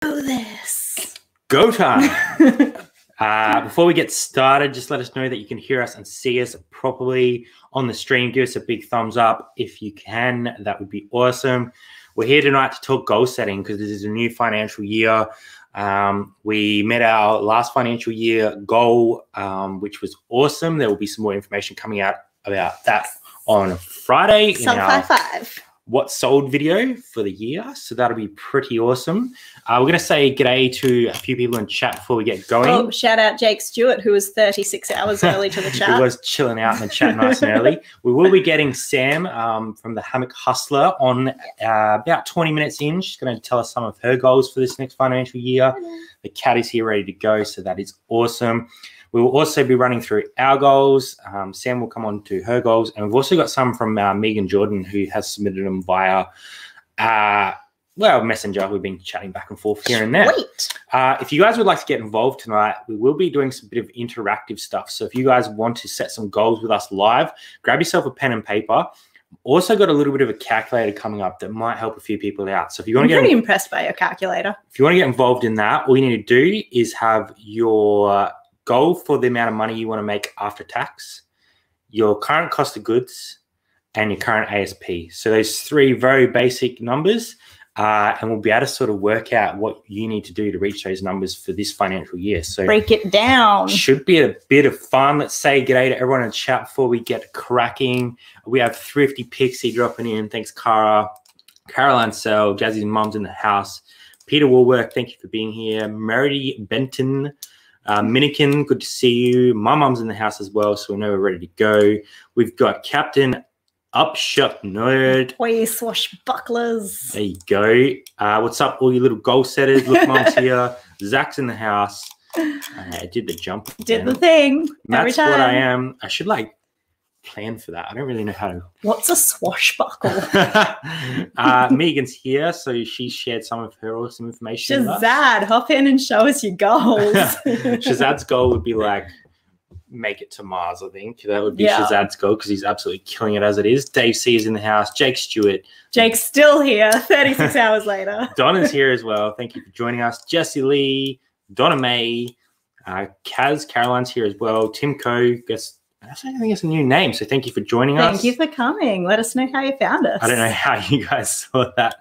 do this. Go time. Before we get started, just let us know that you can hear us and see us properly on the stream. Give us a big thumbs up if you can. That would be awesome. We're here tonight to talk goal setting because this is a new financial year. We met our last financial year goal, which was awesome. There will be some more information coming out about that on Friday in our 5 what sold video for the year. So that'll be pretty awesome. We're going to say g'day to a few people in chat before we get going. Oh, shout out Jake Stewart, who was 36 hours early to the chat. Who was chilling out in the chat nice and early. We will be getting Sam from the Hammock Hustler on about 20 minutes in. She's going to tell us some of her goals for this next financial year. The cat is here ready to go, so that is awesome. We will also be running through our goals. Sam will come on to her goals. And we've also got some from Megan Jordan, who has submitted them via, Messenger. We've been chatting back and forth here and there. If you guys would like to get involved tonight, we will be doing some bit of interactive stuff. So if you guys want to set some goals with us live, grab yourself a pen and paper. Also got a little bit of a calculator coming up that might help a few people out. So if you want to get pretty impressed by your calculator. If you want to get involved in that, all you need to do is have your goal for the amount of money you want to make after tax, your current cost of goods, and your current ASP. So those three very basic numbers, and we'll be able to sort of work out what you need to do to reach those numbers for this financial year. So break it down. Should be a bit of fun. Let's say g'day to everyone in the chat before we get cracking. We have Thrifty Pixie dropping in. Thanks, Cara. Caroline Searle, Jazzy's mum's in the house. Peter Warwork, thank you for being here. Meredy Benton. Minikin, good to see you. My mum's in the house as well, so we know we're ready to go. We've got Captain Upshot Nerd. Boy, swashbucklers. There you go. What's up, all you little goal setters? Look, mum's here. Zach's in the house. I did the jump. Did the thing. That's what I am. I should plan for that. I don't really know how to. What's a swashbuckle? Megan's here, so she shared some of her awesome information. Shazad, hop in and show us your goals. Shazad's goal would be make it to Mars, I think. That would be Shazad's goal because he's absolutely killing it as it is. Dave C is in the house. Jake Stewart. Jake's still here 36 hours later. Donna's here as well. Thank you for joining us. Jessie Lee, Donna May, Caroline's here as well. Tim Coe, I think it's a new name, so thank you for joining us. Thank you for coming. Let us know how you found us. I don't know how you guys saw that.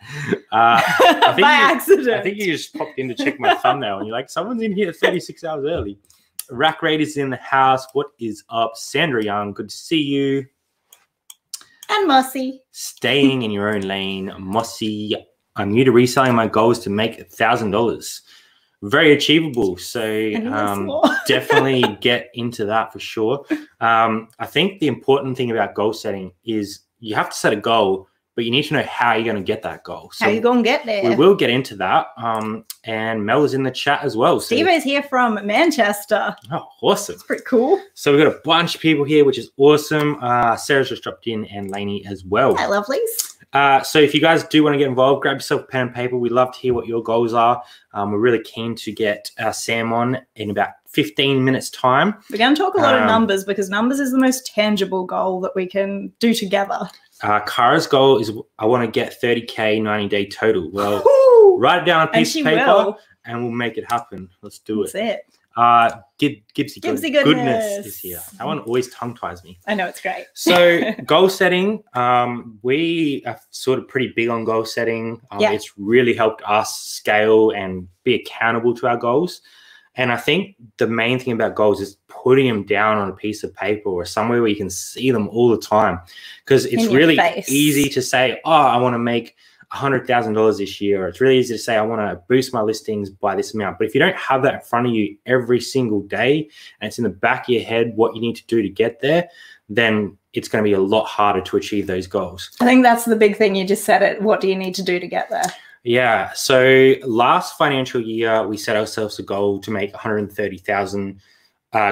By accident. I think you just popped in to check my thumbnail and you're like, someone's in here 36 hours early. Rack Raiders in the house. What is up? Sandra Young, good to see you. And Mossy. Staying in your own lane. Mossy, I'm new to reselling. My goal is to make $1,000. Very achievable. So definitely get into that for sure. I think the important thing about goal setting is you have to set a goal, but you need to know how you're going to get that goal. So how you going to get there? We will get into that. And Mel is in the chat as well. So, Steve is here from Manchester. Oh, awesome. It's pretty cool. So we've got a bunch of people here, which is awesome. Sarah's just dropped in and Lainey as well. Hi, lovelies. So if you guys do want to get involved, grab yourself a pen and paper. We'd love to hear what your goals are. We're really keen to get Sam on in about 15 minutes time. We're going to talk a lot of numbers because numbers is the most tangible goal that we can do together. Kara's goal is I want to get 30K 90-day total. Well, write it down on a piece of paper and we'll make it happen. Let's do it. That's it. Gibbsy goodness is here. That one always tongue ties me. I know, it's great. So goal setting, we are sort of pretty big on goal setting. It's really helped us scale and be accountable to our goals. And I think the main thing about goals is putting them down on a piece of paper or somewhere where you can see them all the time. Because it's really easy to say, oh, I want to make $100,000 this year. Or it's really easy to say, I want to boost my listings by this amount. But if you don't have that in front of you every single day and it's in the back of your head what you need to do to get there, then it's going to be a lot harder to achieve those goals. I think that's the big thing. You just said it. What do you need to do to get there? Yeah. So last financial year, we set ourselves a goal to make 130,000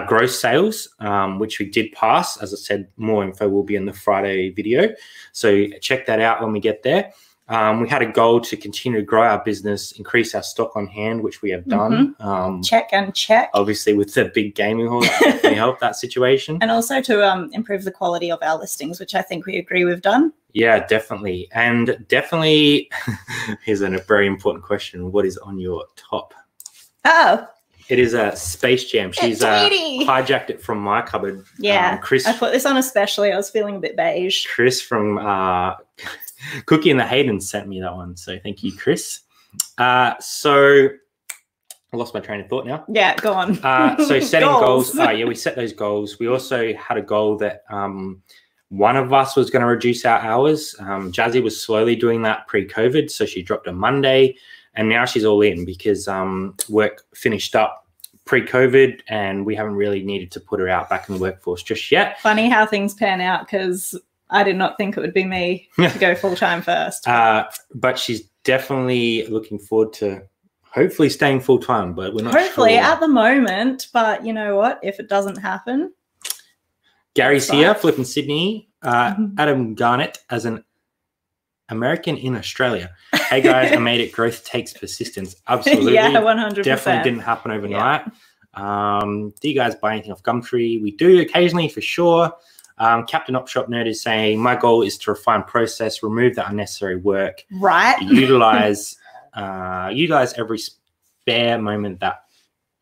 gross sales, which we did pass. As I said, more info will be in the Friday video. So check that out when we get there. We had a goal to continue to grow our business, increase our stock on hand, which we have done. Check and check. Obviously, with the big gaming hall, that definitely helped that situation. And also to improve the quality of our listings, which I think we agree we've done. Yeah, definitely. And definitely, here's a very important question. What is on your top? Oh. It is a Space Jam. She's hijacked it from my cupboard. Yeah, Chris, I put this on especially. I was feeling a bit beige. Chris from Cookie and the Hayden sent me that one. So thank you, Chris. So I lost my train of thought now. Yeah, go on. So setting goals. Yeah, we set those goals. We also had a goal that one of us was going to reduce our hours. Jazzy was slowly doing that pre-COVID. So she dropped a Monday. And now she's all in because work finished up pre-COVID and we haven't really needed to put her out back in the workforce just yet. Funny how things pan out because I did not think it would be me to go full-time first. But she's definitely looking forward to hopefully staying full-time, but we're not hopefully sure. At the moment, but you know what? If it doesn't happen. Gary's here, flipping Sydney. Adam Garnett as an American in Australia. Hey guys, I made it. Growth takes persistence. Absolutely. Yeah, 100%. Definitely didn't happen overnight. Yeah. Do you guys buy anything off Gumtree? We do occasionally for sure. Captain Opshop Nerd is saying, my goal is to refine process, remove that unnecessary work. Right. Utilize every spare moment that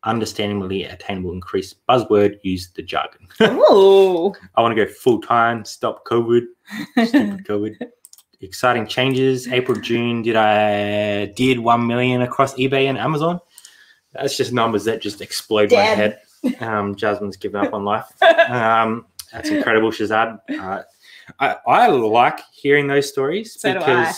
understandably attainable increase. Buzzword, use the jargon. Ooh. I want to go full time, stop COVID. Stupid COVID. Exciting changes. April, June, did 1 million across eBay and Amazon. That's just numbers that just explode my head. Jasmin's given up on life. That's incredible, Shazad. I like hearing those stories because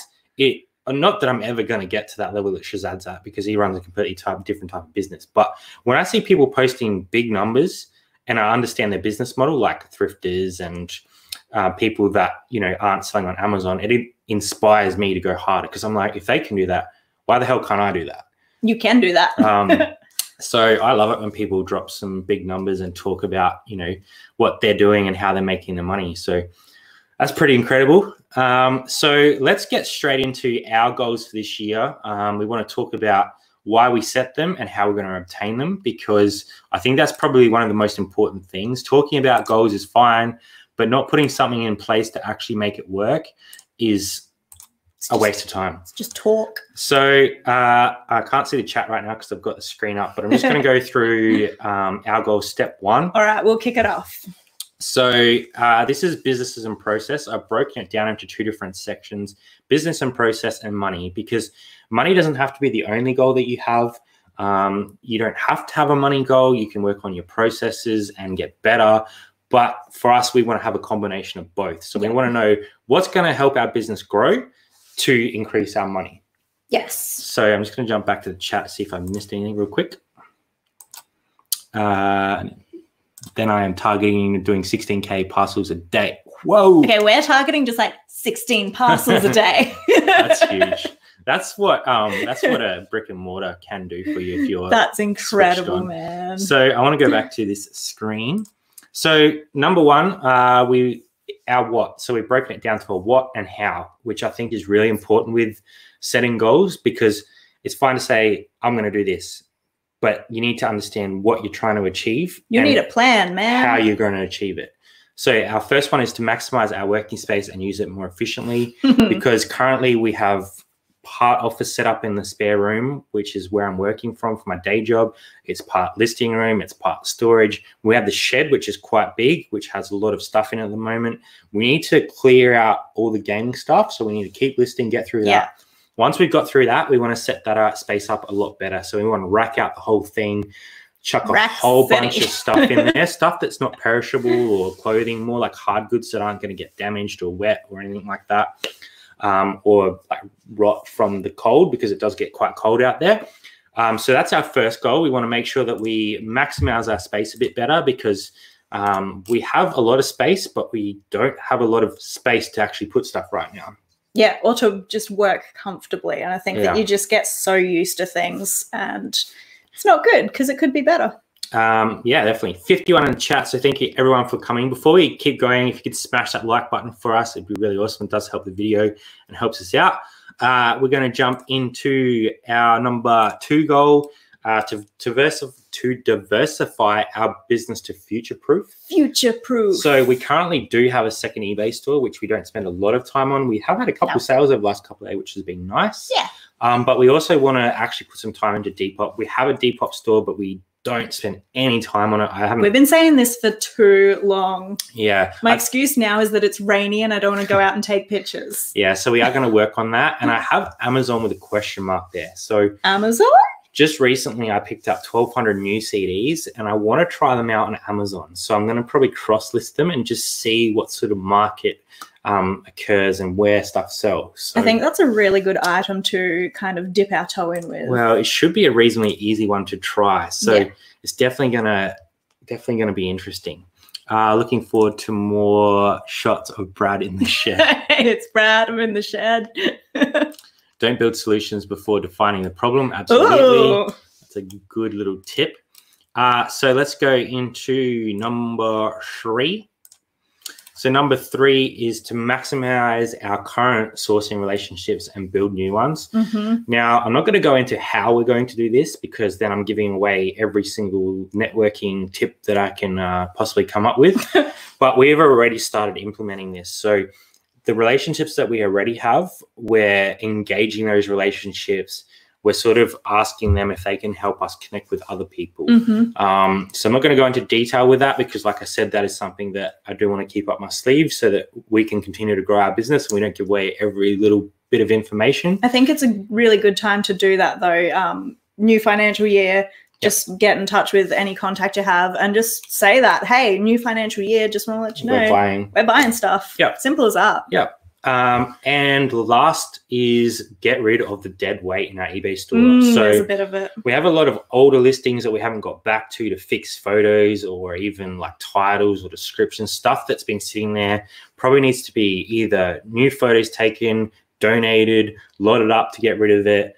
not that I'm ever going to get to that level that Shazad's at because he runs a completely different type of business. But when I see people posting big numbers and I understand their business model, like thrifters and people that, aren't selling on Amazon, it inspires me to go harder because I'm like, if they can do that, why the hell can't I do that? You can do that. So I love it when people drop some big numbers and talk about, what they're doing and how they're making the money. So that's pretty incredible. So let's get straight into our goals for this year. We want to talk about why we set them and how we're going to obtain them, because I think that's probably one of the most important things. Talking about goals is fine, but not putting something in place to actually make it work is a waste of time. It's just talk. So I can't see the chat right now because I've got the screen up, but I'm just going to go through our goal, step one. All right, we'll kick it off. So this is businesses and process. I've broken it down into two different sections, business and process and money, because money doesn't have to be the only goal that you have. You don't have to have a money goal. You can work on your processes and get better. But for us, we want to have a combination of both. So we want to know what's going to help our business grow to increase our money. Yes. So I'm just going to jump back to the chat to see if I missed anything real quick. Then I am targeting doing 16K parcels a day. Whoa. Okay, we're targeting just like 16 parcels a day. That's huge. That's what a brick and mortar can do for you if you're. That's incredible, man. So I want to go back to this screen. So number one, our what. So we've broken it down to a what and how, which I think is really important with setting goals, because it's fine to say, I'm going to do this, but you need to understand what you're trying to achieve. You need a plan, man. How you're going to achieve it. So our first one is to maximize our working space and use it more efficiently, because currently we have part office set up in the spare room, which is where I'm working from for my day job. It's part listing room, it's part storage. We have the shed, which is quite big, which has a lot of stuff in it at the moment. We need to clear out all the gaming stuff, so we need to keep listing, get through that. Once we've got through that, we want to set that space up a lot better. So we want to rack out the whole thing, chuck a whole bunch of stuff in there, stuff that's not perishable or clothing, more like hard goods that aren't going to get damaged or wet or anything like that. Or like rot from the cold, because it does get quite cold out there. So that's our first goal. We want to make sure that we maximize our space a bit better, because we have a lot of space, but we don't have a lot of space to actually put stuff right now. Yeah, or to just work comfortably. And I think that you just get so used to things and it's not good because it could be better. Yeah, definitely. 51 in the chat. So thank you everyone for coming. Before we keep going, if you could smash that like button for us, it'd be really awesome. It does help the video and helps us out. We're going to jump into our number 2 goal, to to diversify our business to future-proof. Future-proof. So we currently do have a second eBay store, which we don't spend a lot of time on. We have had a couple of sales over the last couple of days, which has been nice. Yeah. But we also want to actually put some time into Depop. We have a Depop store, but we don't spend any time on it. We've been saying this for too long. Yeah. My excuse now is that it's rainy and I don't want to go out and take pictures. Yeah, so we are going to work on that. And I have Amazon with a question mark there. So Amazon? Just recently, I picked up 1,200 new CDs and I want to try them out on Amazon. So I'm going to probably cross-list them and just see what sort of market occurs and where stuff sells. So, I think that's a really good item to kind of dip our toe in with. Well, it should be a reasonably easy one to try. So it's definitely gonna be interesting. Looking forward to more shots of Brad in the shed. It's Brad, I'm in the shed. Don't build solutions before defining the problem. Absolutely. Ooh. That's a good little tip. So let's go into number 3. So number 3 is to maximize our current sourcing relationships and build new ones. Now, I'm not going to go into how we're going to do this because then I'm giving away every single networking tip that I can possibly come up with. But we've already started implementing this. So the relationships that we already have, we're engaging those relationships. We're sort of asking them if they can help us connect with other people. So I'm not going to go into detail with that because, like I said, that is something that I do want to keep up my sleeve so that we can continue to grow our business and we don't give away every little bit of information. I think it's a really good time to do that, though. New financial year, just get in touch with any contact you have and just say that, hey, new financial year, just want to let you know we're buying stuff. Simple as that. And last is get rid of the dead weight in our eBay store. So there's a bit of it. We have a lot of older listings that we haven't got back to fix photos or even like titles or descriptions. Stuff that's been sitting there probably needs to be either new photos taken, donated, loaded up to get rid of it.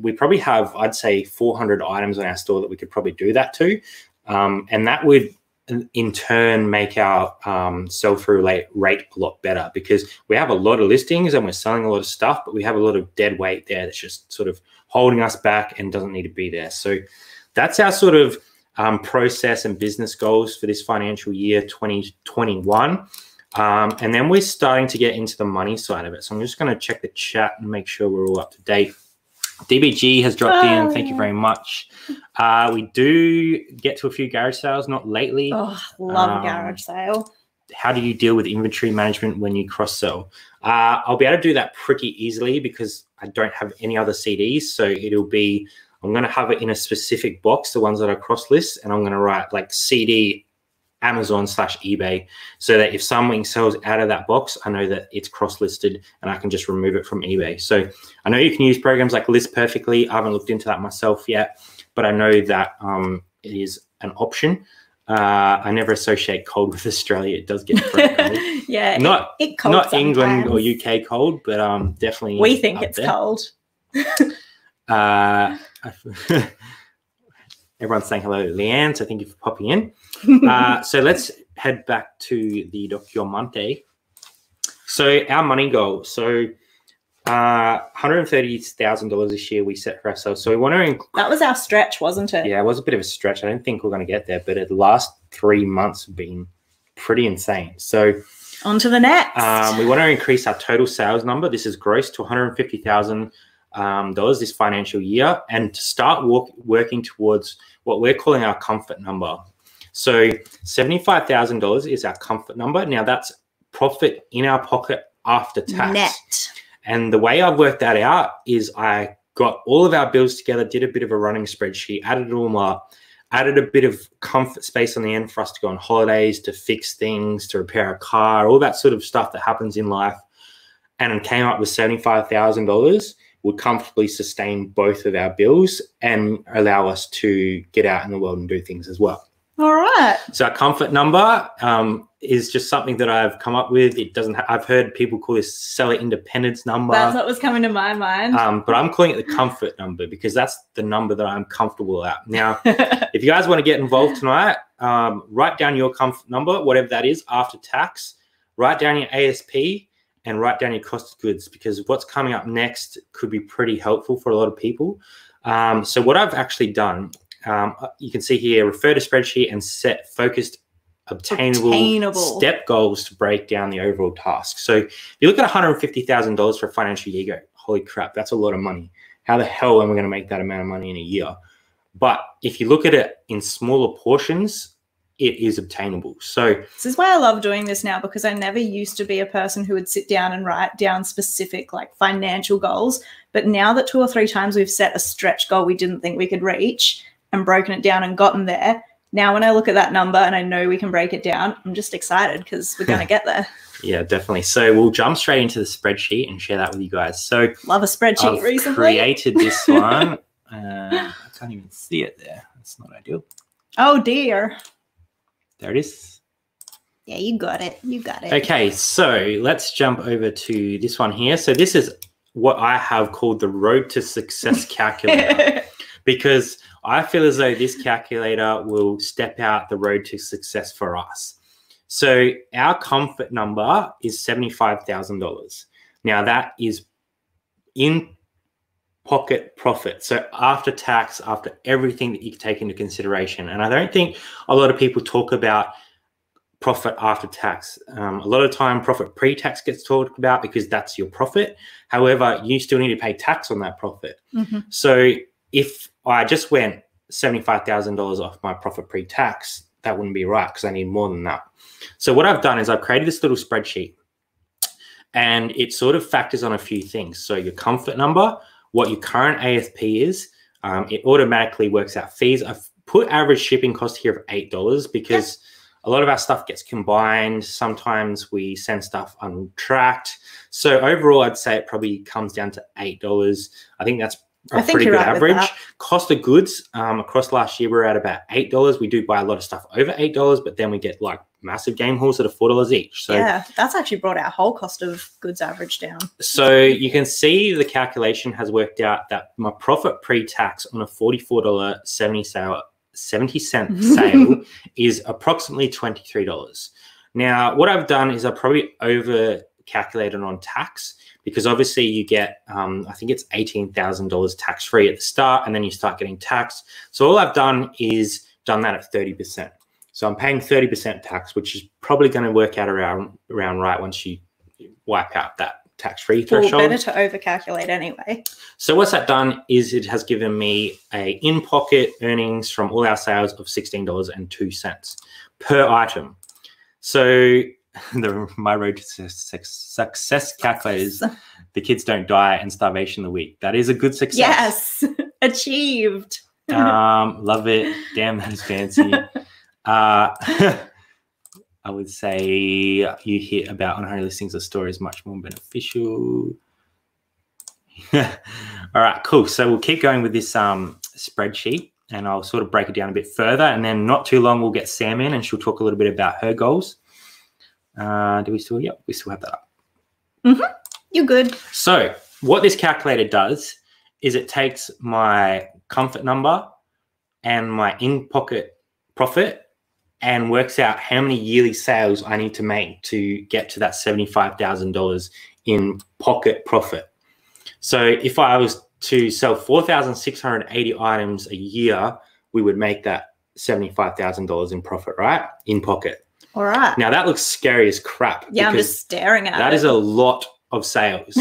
We probably have, I'd say, 400 items on our store that we could probably do that to. And that would in turn make our sell-through rate a lot better because we have a lot of listings and we're selling a lot of stuff, but we have a lot of dead weight there that's just sort of holding us back and doesn't need to be there. So that's our sort of process and business goals for this financial year 2021. And then we're starting to get into the money side of it. So I'm just going to check the chat and make sure we're all up to date. DBG has dropped in. Thank you very much. We do get to a few garage sales, not lately. Oh, love a garage sale. How do you deal with inventory management when you cross-sell? I'll be able to do that pretty easily because I don't have any other CDs. So it'll be, I'm going to have it in a specific box, the ones that I cross-list, and I'm going to write like CD Amazon/eBay so that if something sells out of that box, I know that it's cross-listed and I can just remove it from eBay. So I know you can use programs like List Perfectly. I haven't looked into that myself yet, but I know that it is an option. I never associate cold with Australia. It does get pretty cold. Yeah, not cold not sometimes. England or UK cold, but definitely we think it's there. cold. Everyone's saying hello to Leanne, so thank you for popping in. So let's head back to the Documante. So our money goal. So $130,000 this year we set for ourselves. So we want to... That was our stretch, wasn't it? Yeah, it was a bit of a stretch. I don't think we're going to get there, but the last 3 months have been pretty insane. So on to the next. We want to increase our total sales number. This is gross to $150,000 this financial year, and to start working towards what we're calling our comfort number. So $75,000 is our comfort number. Now that's profit in our pocket after tax. Net. And the way I've worked that out is I got all of our bills together, did a bit of a running spreadsheet, added it all up, added a bit of comfort space on the end for us to go on holidays, to fix things, to repair a car, all that sort of stuff that happens in life, and came up with $75,000 would comfortably sustain both of our bills and allow us to get out in the world and do things as well. All right. So our comfort number is just something that I've come up with. It doesn't. I've heard people call this seller independence number. That's what was coming to my mind. But I'm calling it the comfort number because that's the number that I'm comfortable at. Now, if you guys want to get involved tonight, write down your comfort number, whatever that is, after tax. Write down your ASP and write down your cost of goods because what's coming up next could be pretty helpful for a lot of people. So what I've actually done, you can see here, refer to spreadsheet and set focused obtainable step goals to break down the overall task. So if you look at $150,000 for a financial year, you go, holy crap, that's a lot of money. How the hell am I going to make that amount of money in a year? But if you look at it in smaller portions, it is obtainable. So this is why I love doing this now, because I never used to be a person who would sit down and write down specific like financial goals. But now that 2 or 3 times we've set a stretch goal we didn't think we could reach and broken it down and gotten there, now when I look at that number and I know we can break it down, I'm just excited because we're going to get there. Yeah, definitely. So we'll jump straight into the spreadsheet and share that with you guys. So love a spreadsheet I've recently. Created this one. I can't even see it there. That's not ideal. Oh dear. There it is. Yeah, you got it. You got it. Okay, so let's jump over to this one here. So this is what I have called the Road to Success calculator, because I feel as though this calculator will step out the road to success for us. So our comfort number is $75,000. Now that is in pocket profit. So after tax, after everything that you can take into consideration. And I don't think a lot of people talk about profit after tax. A lot of time profit pre-tax gets talked about because that's your profit. However, you still need to pay tax on that profit. So if I just went $75,000 off my profit pre-tax, that wouldn't be right because I need more than that. So what I've done is I've created this little spreadsheet, and it sort of factors on a few things. So your comfort number, what your current AFP is, it automatically works out fees. I've put average shipping cost here of $8 because a lot of our stuff gets combined. Sometimes we send stuff untracked. So overall, I'd say it probably comes down to $8. I think that's a pretty good average. Cost of goods across last year, we're at about $8. We do buy a lot of stuff over $8, but then we get like massive game hauls that are $4 each. So yeah, that's actually brought our whole cost of goods average down. So you can see the calculation has worked out that my profit pre-tax on a $44.70 sale is approximately $23. Now, what I've done is I probably over calculated on tax, because obviously you get, I think it's $18,000 tax-free at the start, and then you start getting taxed. So all I've done is done that at 30%. So I'm paying 30% tax, which is probably going to work out around right once you wipe out that tax-free threshold. Well, better to over-calculate anyway. So what's that done is it has given me a in-pocket earnings from all our sales of $16.02 per item. So my road to success calculators, the kids don't die and starvation the week. That is a good success. Yes, achieved. Love it. Damn, that is fancy. I would say you hit about 100 listings a store is much more beneficial. All right, cool. So we'll keep going with this spreadsheet, and I'll sort of break it down a bit further, and then not too long we'll get Sam in and she'll talk a little bit about her goals. Do we still? Yep, we still have that up. You're good. So what this calculator does is it takes my comfort number and my in-pocket profit and works out how many yearly sales I need to make to get to that $75,000 in pocket profit. So if I was to sell 4,680 items a year, we would make that $75,000 in profit, right? In pocket. All right. Now that looks scary as crap. Yeah, I'm just staring at it. That is a lot of sales.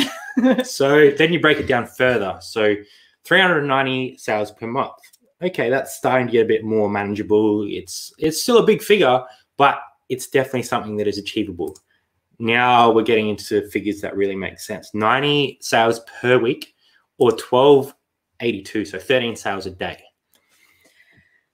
So then you break it down further. So 390 sales per month. Okay, that's starting to get a bit more manageable. It's still a big figure, but it's definitely something that is achievable. Now we're getting into figures that really make sense. 90 sales per week, or 1282, so 13 sales a day.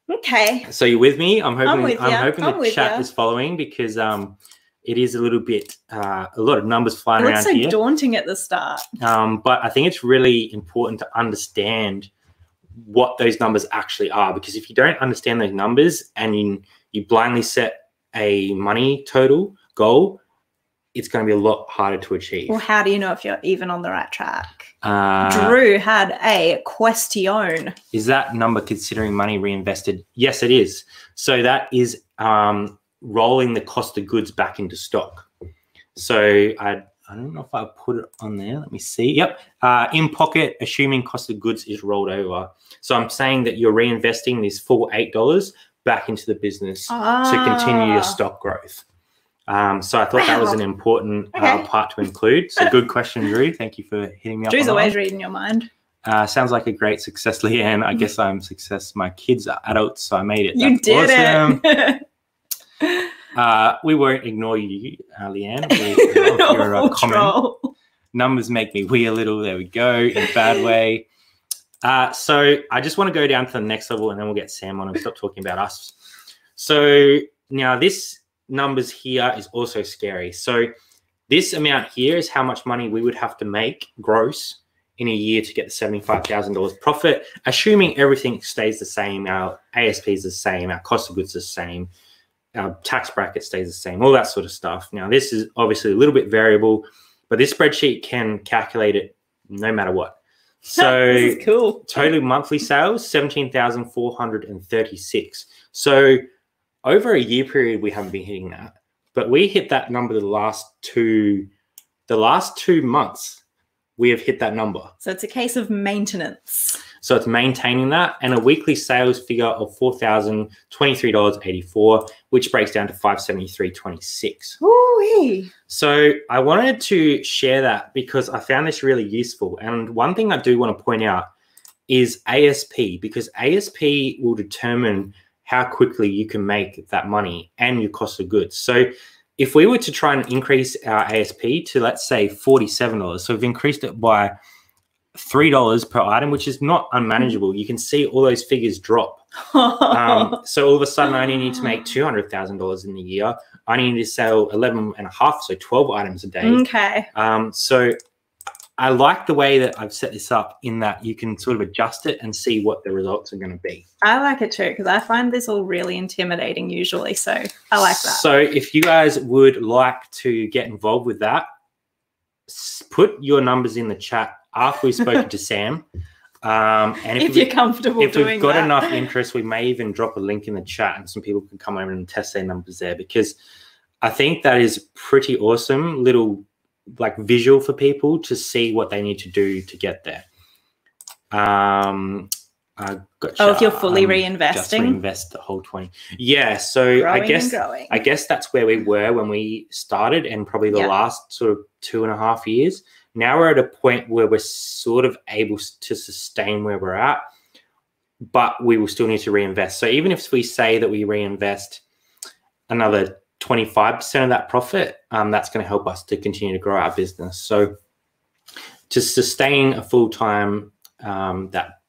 Okay. So you're with me? I'm hoping the chat you. is following, because it is a little bit a lot of numbers flying around here. It looks so daunting at the start. But I think it's really important to understand what those numbers actually are, because if you don't understand those numbers and you blindly set a money total goal, it's going to be a lot harder to achieve. Well, how do you know if you're even on the right track? Drew had a question. Is that number considering money reinvested? Yes, it is. So that is rolling the cost of goods back into stock. So I don't know if I put it on there. Let me see. Yep. In pocket, assuming cost of goods is rolled over. So I'm saying that you're reinvesting this full $8 back into the business to continue your stock growth. So I thought that was an important part to include. So good question, Drew. Thank you for hitting me up. Drew's always reading your mind. Sounds like a great success, Leanne. I guess I'm success. My kids are adults, so I made it. You did it. We won't ignore you, Leanne. You're a comment. Numbers make me wee a little. There we go, in a bad way. So I just want to go down to the next level, and then we'll get Sam on and stop talking about us. So now this numbers here is also scary. So this amount here is how much money we would have to make gross in a year to get the $75,000 profit, assuming everything stays the same. Our ASP is the same, our cost of goods is the same, our tax bracket stays the same, all that sort of stuff. Now, this is obviously a little bit variable, but this spreadsheet can calculate it no matter what. So this is cool. Total monthly sales, 17,436. So over a year period, we haven't been hitting that, but we hit that number the last two months. We have hit that number. So it's a case of maintenance. So it's maintaining that, and a weekly sales figure of $4,023.84, which breaks down to $573.26. Ooh-wee. So I wanted to share that because I found this really useful. And one thing I do want to point out is ASP, because ASP will determine how quickly you can make that money and your cost of goods. So if we were to try and increase our ASP to, let's say, $47, so we've increased it by $3 per item, which is not unmanageable. You can see all those figures drop. So all of a sudden, I only need to make $200,000 in the year. I need to sell 11 and a half, so 12 items a day. Okay. So I like the way that I've set this up in that you can sort of adjust it and see what the results are going to be. I like it too, because I find this all really intimidating usually. So I like that. So if you guys would like to get involved with that, put your numbers in the chat after we've spoken to Sam. And if you're comfortable doing that. If we've got enough interest, we may even drop a link in the chat and some people can come over and test their numbers there, because I think that is pretty awesome little like visual for people to see what they need to do to get there. If you're fully reinvesting, just reinvest the whole 20. Yeah, so I guess that's where we were when we started, and probably the last sort of 2.5 years. Now we're at a point where we're sort of able to sustain where we're at, but we will still need to reinvest. So even if we say that we reinvest another 25% of that profit, that's going to help us to continue to grow our business. So to sustain a full-time,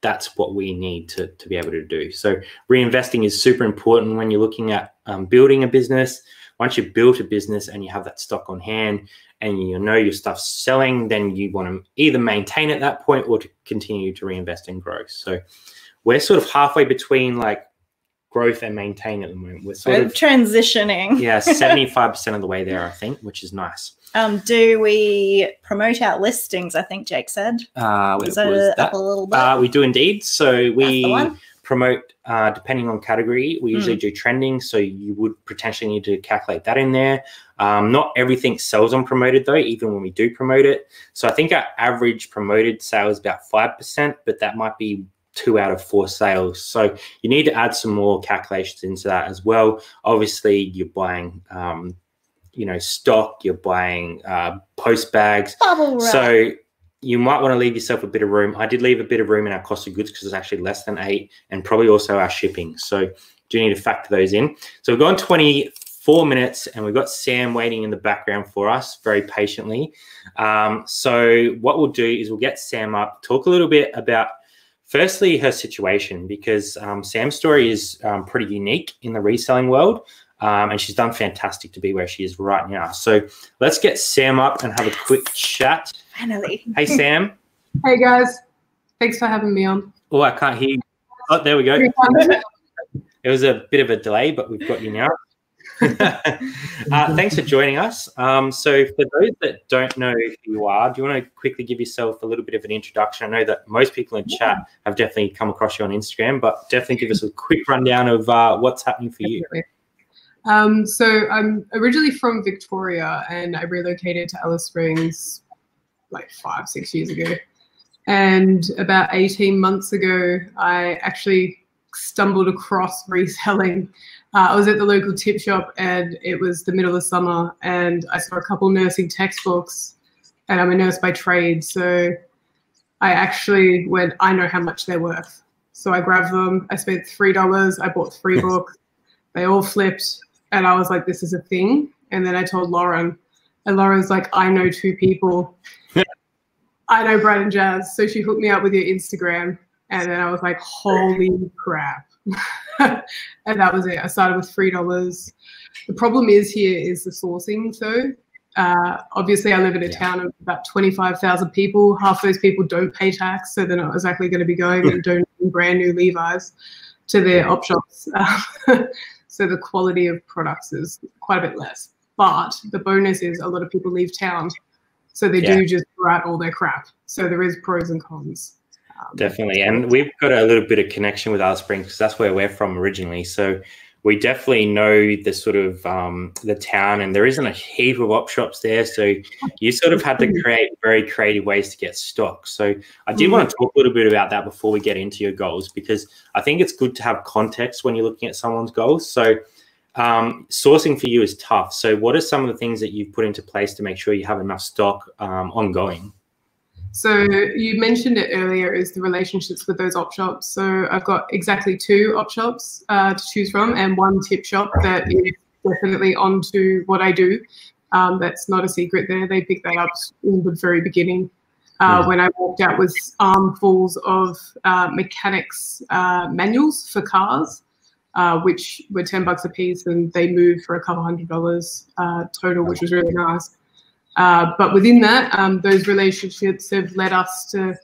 that's what we need to be able to do. So reinvesting is super important when you're looking at building a business. Once you've built a business and you have that stock on hand and you know your stuff's selling, then you want to either maintain at that point or to continue to reinvest and grow. So we're sort of halfway between like growth and maintain at the moment. We're sort of transitioning. Yeah, 75% of the way there, I think, which is nice. Do we promote our listings? I think Jake said. Was that up a little bit? We do indeed. So we promote depending on category. We usually do trending, so you would potentially need to calculate that in there. Not everything sells on promoted though, even when we do promote it. So I think our average promoted sale is about 5%, but that might be 2 out of 4 sales. So you need to add some more calculations into that as well. Obviously, you're buying stock, you're buying post bags. Bubble wrap. So you might want to leave yourself a bit of room. I did leave a bit of room in our cost of goods because it's actually less than 8, and probably also our shipping. So do need to factor those in. So we've gone 24 minutes and we've got Sam waiting in the background for us very patiently. So what we'll do is we'll get Sam up, talk a little bit about firstly her situation, because Sam's story is pretty unique in the reselling world. And she's done fantastic to be where she is right now. So let's get Sam up and have a quick chat. Finally. Hey, Sam. Hey, guys. Thanks for having me on. Oh, I can't hear you. Oh, there we go. It was a bit of a delay, but we've got you now. Thanks for joining us. So for those that don't know who you are, do you want to quickly give yourself a little bit of an introduction? I know that most people in chat have definitely come across you on Instagram, but definitely give us a quick rundown of what's happening for you. So I'm originally from Victoria, and I relocated to Alice Springs like 5-6 years ago. And about 18 months ago, I actually stumbled across reselling. I was at the local tip shop, and it was the middle of summer, and I saw a couple nursing textbooks, and I'm a nurse by trade. So I actually went, I know how much they're worth. So I grabbed them. I spent $3. I bought 3 books. They all flipped. And I was like, this is a thing. And then I told Lauren, and Lauren's like, I know 2 people. I know Brad and Jazz. So she hooked me up with your Instagram. And then I was like, holy crap. And that was it. I started with $3. The problem is here is the sourcing though. Obviously I live in a town of about 25,000 people. Half those people don't pay tax. So they're not exactly going to be going and donating brand new Levi's to their op shops. So the quality of products is quite a bit less. But the bonus is a lot of people leave town. So they do just throw out all their crap. So there is pros and cons. Definitely. And we've got a little bit of connection with Alice Springs because that's where we're from originally. So we definitely know the sort of the town, and there isn't a heap of op shops there. So you sort of had to create very creative ways to get stock. So I did want to talk a little bit about that before we get into your goals, because I think it's good to have context when you're looking at someone's goals. So sourcing for you is tough. So what are some of the things that you've put into place to make sure you have enough stock ongoing? So you mentioned it earlier, is the relationships with those op shops. So I've got exactly 2 op shops to choose from, and 1 tip shop that is definitely onto what I do. That's not a secret there. They picked that up in the very beginning. When I walked out with armfuls of mechanics manuals for cars, which were $10 a piece, and they moved for a couple $100 total, which was really nice. But within that, those relationships have led us to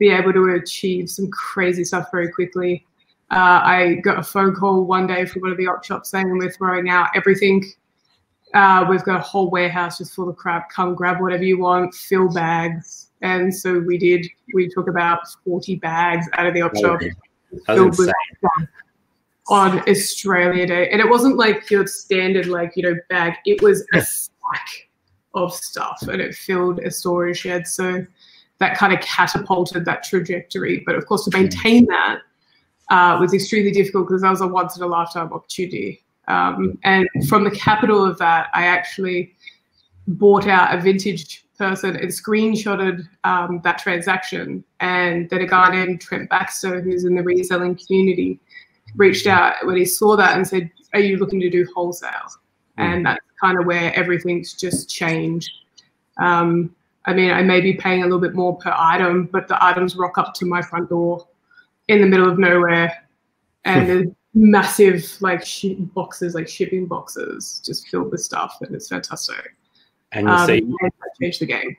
be able to achieve some crazy stuff very quickly. I got a phone call one day from one of the op shops saying we're throwing out everything. We've got a whole warehouse just full of crap. Come grab whatever you want, fill bags. And so we did. We took about 40 bags out of the op shop. Filled with on Australia Day. And it wasn't like your standard, like, you know, bag. It was a stack of stuff, and it filled a storage shed. So that kind of catapulted that trajectory. But of course, to maintain that was extremely difficult because that was a once in a lifetime opportunity. And from the capital of that, I actually bought out a vintage person and screenshotted that transaction. And then a guy named Trent Baxter, who's in the reselling community, reached out when he saw that and said, are you looking to do wholesale? And that's kind of where everything's just changed. I mean, I may be paying a little bit more per item, but the items rock up to my front door in the middle of nowhere, and there's massive like boxes, like shipping boxes, just filled with stuff, and it's fantastic. And you see, that changed the game.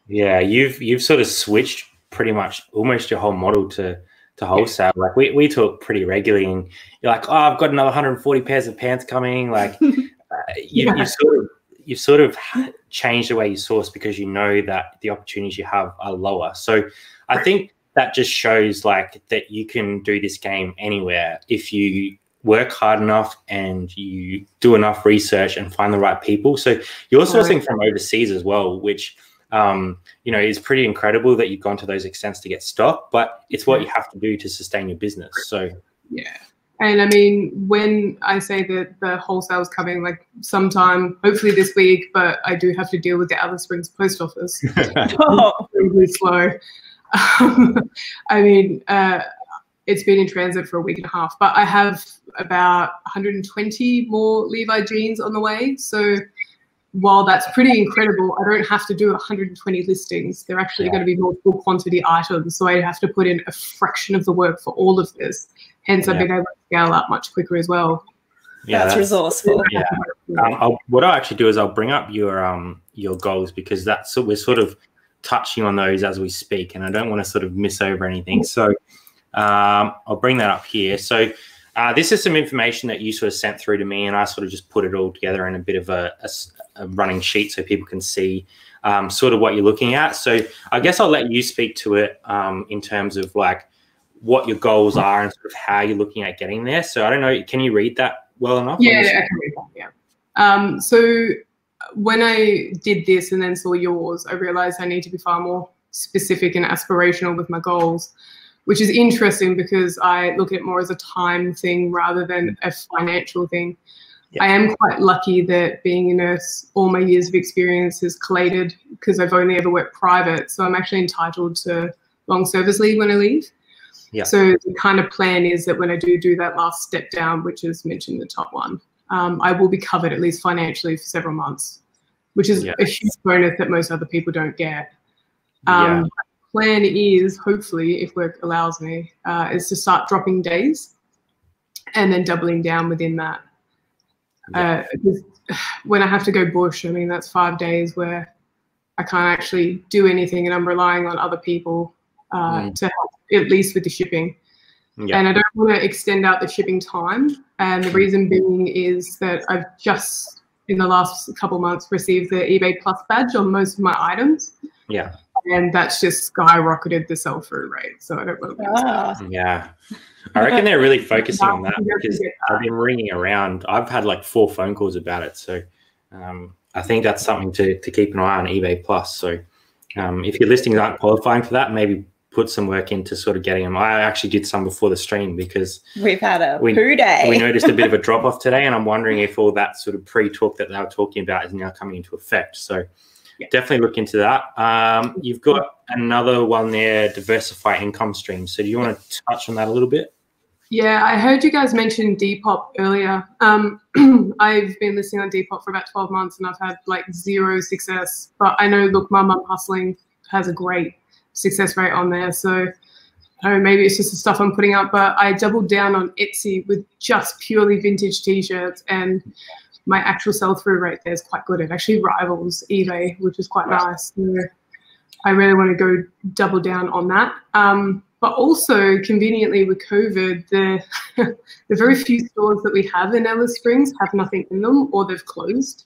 Yeah, you've sort of switched pretty much almost your whole model to wholesale. Like we talk pretty regularly, and you're like, oh, I've got another 140 pairs of pants coming. Like you've sort of changed the way you source because you know that the opportunities you have are lower. So I think that just shows like that you can do this game anywhere if you work hard enough and you do enough research and find the right people. So you're sourcing from overseas as well, which you know, is pretty incredible that you've gone to those extents to get stock, but it's what you have to do to sustain your business. So yeah. And I mean, when I say that the wholesale is coming, like sometime, hopefully this week, but I do have to deal with the Alice Springs post office. Really slow. I mean, it's been in transit for a week and a half, but I have about 120 more Levi jeans on the way. So while that's pretty incredible, I don't have to do 120 listings. They're actually going to be multiple quantity items. So I have to put in a fraction of the work for all of this. Hence, I've been able to scale up much quicker as well. Yeah, that's resourceful. Yeah. What I'll actually do is I'll bring up your goals, because that's we're sort of touching on those as we speak, and I don't want to sort of miss over anything. So I'll bring that up here. So this is some information that you sort of sent through to me, and I sort of just put it all together in a bit of a running sheet so people can see sort of what you're looking at. So I guess I'll let you speak to it in terms of like what your goals are and sort of how you're looking at getting there. So I don't know, can you read that well enough? Yeah, I can read So when I did this and then saw yours, I realized I need to be far more specific and aspirational with my goals, which is interesting because I look at it more as a time thing rather than a financial thing. Yeah. I am quite lucky that being a nurse, all my years of experience has collated because I've only ever worked private. So I'm actually entitled to long service leave when I leave. Yeah. So the kind of plan is that when I do that last step down, which is mentioned in the top one, I will be covered at least financially for several months, which is a huge bonus that most other people don't get. Plan is, hopefully, if work allows me, is to start dropping days and then doubling down within that. When I have to go bush, I mean, that's 5 days where I can't actually do anything and I'm relying on other people to help, at least with the shipping. And I don't want to extend out the shipping time. And the reason being is that I've just, in the last couple of months, received the eBay Plus badge on most of my items. Yeah. And that's just skyrocketed the sell-through rate. So I don't want to Yeah. I reckon they're really focusing on that because I've been ringing around. I've had like 4 phone calls about it. So I think that's something to keep an eye on eBay Plus. So if your listings aren't qualifying for that, maybe put some work into sort of getting them. I actually did some before the stream because we've had a poo day. We noticed a bit of a drop off today, and I'm wondering if all that sort of pre-talk that they were talking about is now coming into effect. So definitely look into that. You've got another one there, Diversify income streams. So do you want to touch on that a little bit? Yeah, I heard you guys mention Depop earlier. I've been listing on Depop for about 12 months and I've had like 0 success. But I know, look, my Mum Hustling has a great success rate on there. So I don't know, maybe it's just the stuff I'm putting up. But I doubled down on Etsy with just purely vintage T-shirts, and my actual sell-through rate there is quite good. It actually rivals eBay, which is quite nice. So I really want to go double down on that. But also, conveniently with COVID, the very few stores that we have in Alice Springs have nothing in them or they've closed.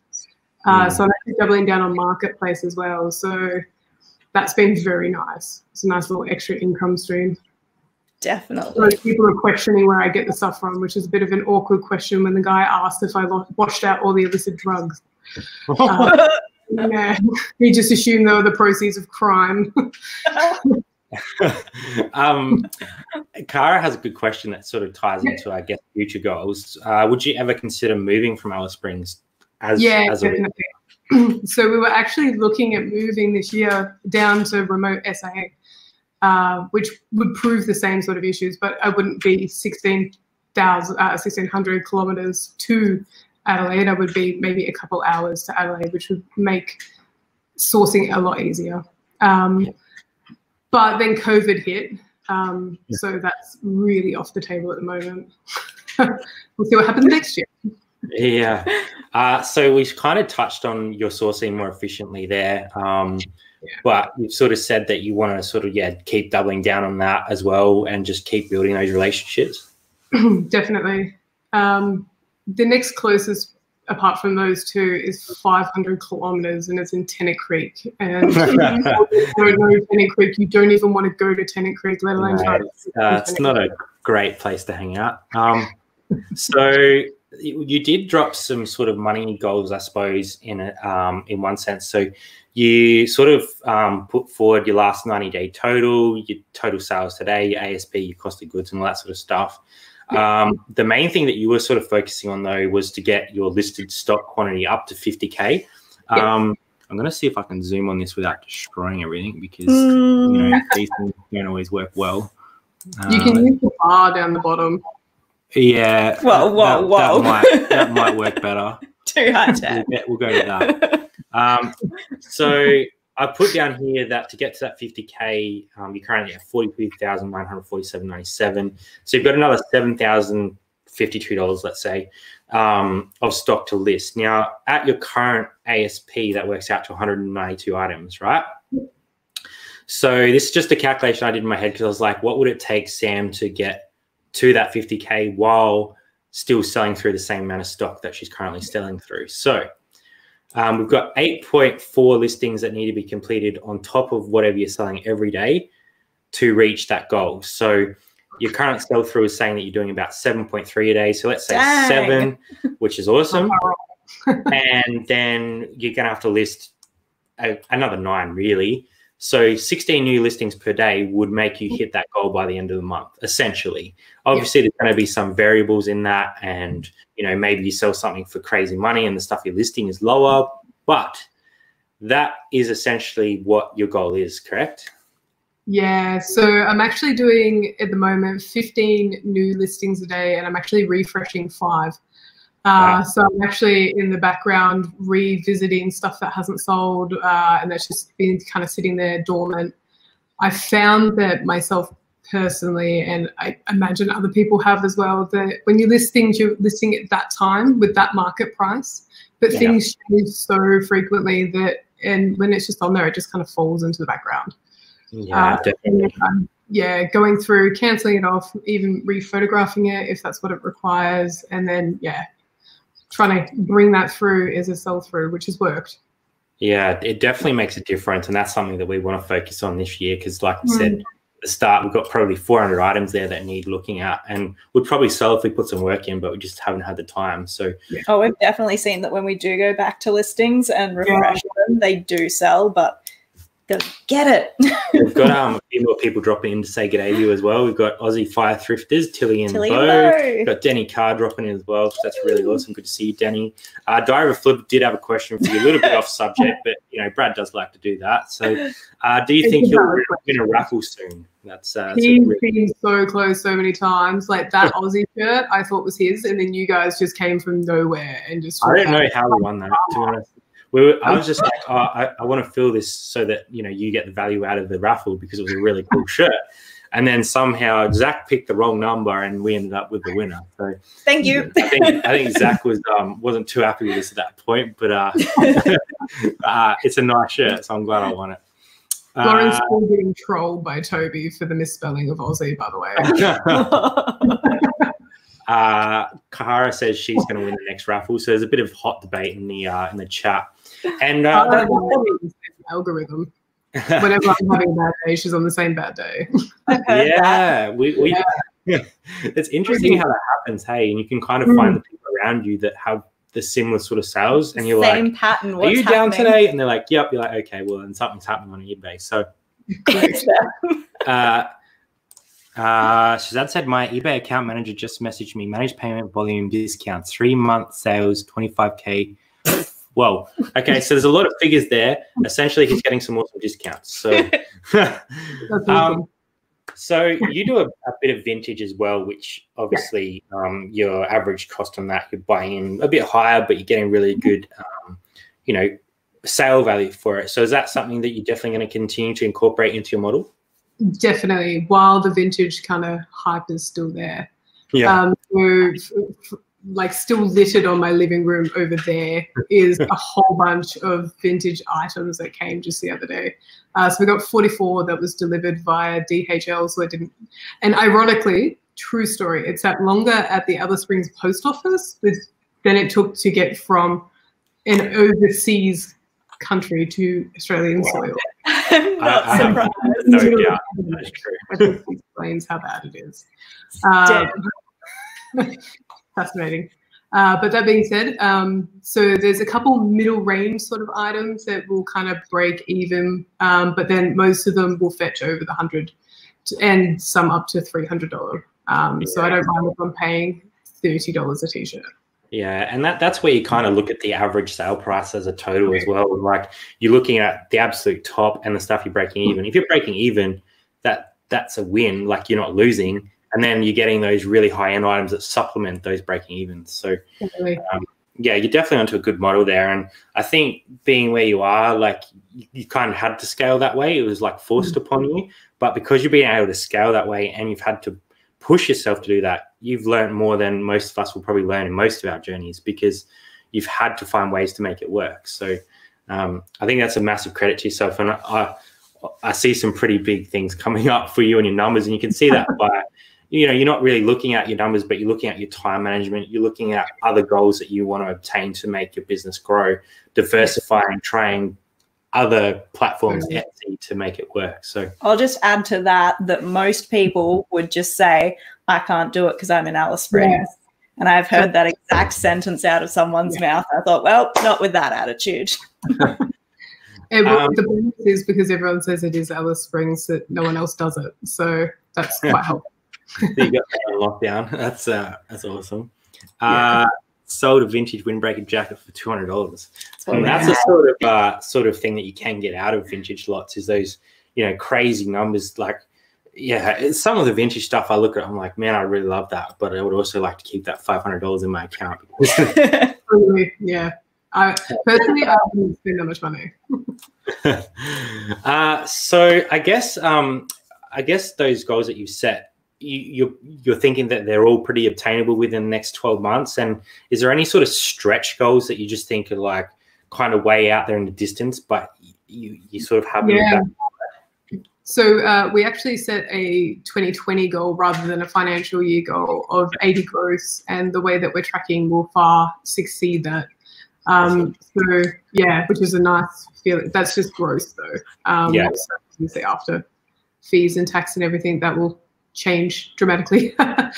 So I'm actually doubling down on Marketplace as well. So that's been very nice. It's a nice little extra income stream. Definitely. So people are questioning where I get the stuff from, which is a bit of an awkward question when the guy asked if I washed out all the illicit drugs. Yeah, he just assumed they were the proceeds of crime. Cara has a good question that sort of ties into, I guess, future goals. Would you ever consider moving from Alice Springs? Definitely. So we were actually looking at moving this year down to remote SA, which would prove the same sort of issues, but I wouldn't be 1,600 kilometers to Adelaide. I would be maybe a couple hours to Adelaide, which would make sourcing a lot easier. But then COVID hit, so that's really off the table at the moment. We'll see what happens next year. Yeah. So we kind of touched on your sourcing more efficiently there, but you've sort of said that you want to sort of, keep doubling down on that as well and just keep building those relationships. Definitely. The next closest, apart from those two, is 500 kilometers, and it's in Tennant Creek. And if you don't know Tennant Creek, you don't even want to go to Tennant Creek, let alone try to. It's not a great place to hang out. So you did drop some sort of money goals, I suppose, in one sense. So you sort of put forward your last 90-day total, your total sales today, your ASP, your cost of goods, and all that sort of stuff. The main thing that you were sort of focusing on, though, was to get your listed stock quantity up to 50K. I'm going to see if I can zoom on this without destroying everything because these things don't always work well. You can use the bar down the bottom. Yeah. Whoa. That might work better. Too high tech. We'll go with that. So I put down here that to get to that 50K, you're currently at $43,947.97. So you've got another $7,052, let's say, of stock to list. Now, at your current ASP, that works out to 192 items, right? So this is just a calculation I did in my head because I was like, what would it take Sam to get to that 50K while still selling through the same amount of stock that she's currently selling through? So we've got 8.4 listings that need to be completed on top of whatever you're selling every day to reach that goal. So your current sell through is saying that you're doing about 7.3 a day. So let's say 7, which is awesome. And then you're going to have to list another 9 really. So 16 new listings per day would make you hit that goal by the end of the month, essentially. Obviously, there's going to be some variables in that, and maybe you sell something for crazy money and the stuff you're listing is lower, but that is essentially what your goal is, correct? Yeah, so I'm actually doing at the moment 15 new listings a day, and I'm actually refreshing 5. Wow. So I'm actually in the background revisiting stuff that hasn't sold, and that's just been kind of sitting there dormant. I found that myself personally, and I imagine other people have as well, that when you list things, you're listing at that time with that market price, but things change so frequently that, and when it's just on there, it just kind of falls into the background. Yeah, definitely. And, going through, cancelling it off, even re-photographing it if that's what it requires, and then, trying to bring that through as a sell-through, which has worked. Yeah, it definitely makes a difference, and that's something that we want to focus on this year because, like I said, at the start, we've got probably 400 items there that need looking at, and would probably sell if we put some work in, but we just haven't had the time. So, oh, we've definitely seen that when we do go back to listings and refresh them, they do sell, but get it. We've got a few more people dropping in to say g'day to you as well. We've got Aussie Thrifters, Tilly and Bo. We've got Denny Carr dropping in as well. So that's really awesome. Good to see you, Denny. Diary of a Flip did have a question for you, a little bit off subject, but Brad does like to do that. So, do you think you'll win a raffle soon? He's been so close so many times. Like that Aussie shirt, I thought was his, and then you guys just came from nowhere and just. I don't know how we won that, to be honest. I was just like, I want to fill this so that, you get the value out of the raffle because it was a really cool shirt. And then somehow Zach picked the wrong number and we ended up with the winner. So thank you. I think Zach wasn't too happy with us at that point, but it's a nice shirt, so I'm glad I won it. Lauren's still getting trolled by Toby for the misspelling of Aussie, by the way. Kahara says she's going to win the next raffle, so there's a bit of hot debate in the chat. And algorithm. Whenever I'm having a bad day, she's on the same bad day. Yeah, it's interesting how that happens. Hey, and you can kind of find the people around you that have the similar sort of sales, and you're same like, pattern. "Are you down today?" And they're like, "Yep." You're like, "Okay, well, then something's happening on eBay." So. Shazad said, my eBay account manager just messaged me, managed payment volume discount, 3-month sales, 25K. Whoa. Okay, so there's a lot of figures there. Essentially, he's getting some awesome discounts. So, so you do a bit of vintage as well, which obviously your average cost on that, you're buying in a bit higher, but you're getting really good, sale value for it. So is that something that you're definitely going to continue to incorporate into your model? Definitely, while the vintage kind of hype is still there. Yeah. Like still littered on my living room over there is a whole bunch of vintage items that came just the other day. So we got 44 that was delivered via DHL, so I didn't. And ironically, true story, it sat longer at the Alice Springs post office than it took to get from an overseas country to Australian soil. I'm not surprised. No doubt. That's true. That just explains how bad it is. Fascinating. But that being said, so there's a couple middle range sort of items that will kind of break even, but then most of them will fetch over the $100 and some up to $300. So I don't mind if I'm paying $30 a t-shirt. Yeah, and that's where you kind of look at the average sale price as a total as well. Like you're looking at the absolute top and the stuff you're breaking even. If you're breaking even, that's a win. Like you're not losing, and then you're getting those really high end items that supplement those breaking evens. So yeah, you're definitely onto a good model there. And I think being where you are, like you kind of had to scale that way. It was like forced upon you, but because you're being able to scale that way and you've had to push yourself to do that, you've learned more than most of us will probably learn in most of our journeys because you've had to find ways to make it work. So I think that's a massive credit to yourself. And I see some pretty big things coming up for you and your numbers, and you can see that by, you're not really looking at your numbers, but you're looking at your time management. You're looking at other goals that you want to obtain to make your business grow, diversifying, trying other platforms to make it work. So I'll just add to that most people would just say, I can't do it because I'm in Alice Springs. And I've heard that exact sentence out of someone's mouth. I thought, well, not with that attitude. The bonus is because everyone says it is Alice Springs that no one else does it. So that's quite helpful. You got that on lockdown. That's awesome. Sold a vintage windbreaker jacket for $200. And that's a sort of thing that you can get out of vintage lots, is those, you know, crazy numbers. Like, yeah, some of the vintage stuff I look at, I'm like, man, I really love that, but I would also like to keep that $500 in my account. Yeah. Personally, I wouldn't spend that much money. So I guess those goals that you set, you're thinking that they're all pretty obtainable within the next 12 months. And is there any sort of stretch goals that you just think are like kind of way out there in the distance, but you sort of have? Yeah. So we actually set a 2020 goal rather than a financial year goal of 80 gross, and the way that we're tracking will far exceed that. So yeah, which is a nice feeling. That's just gross though. So after fees and tax and everything, that will change dramatically. But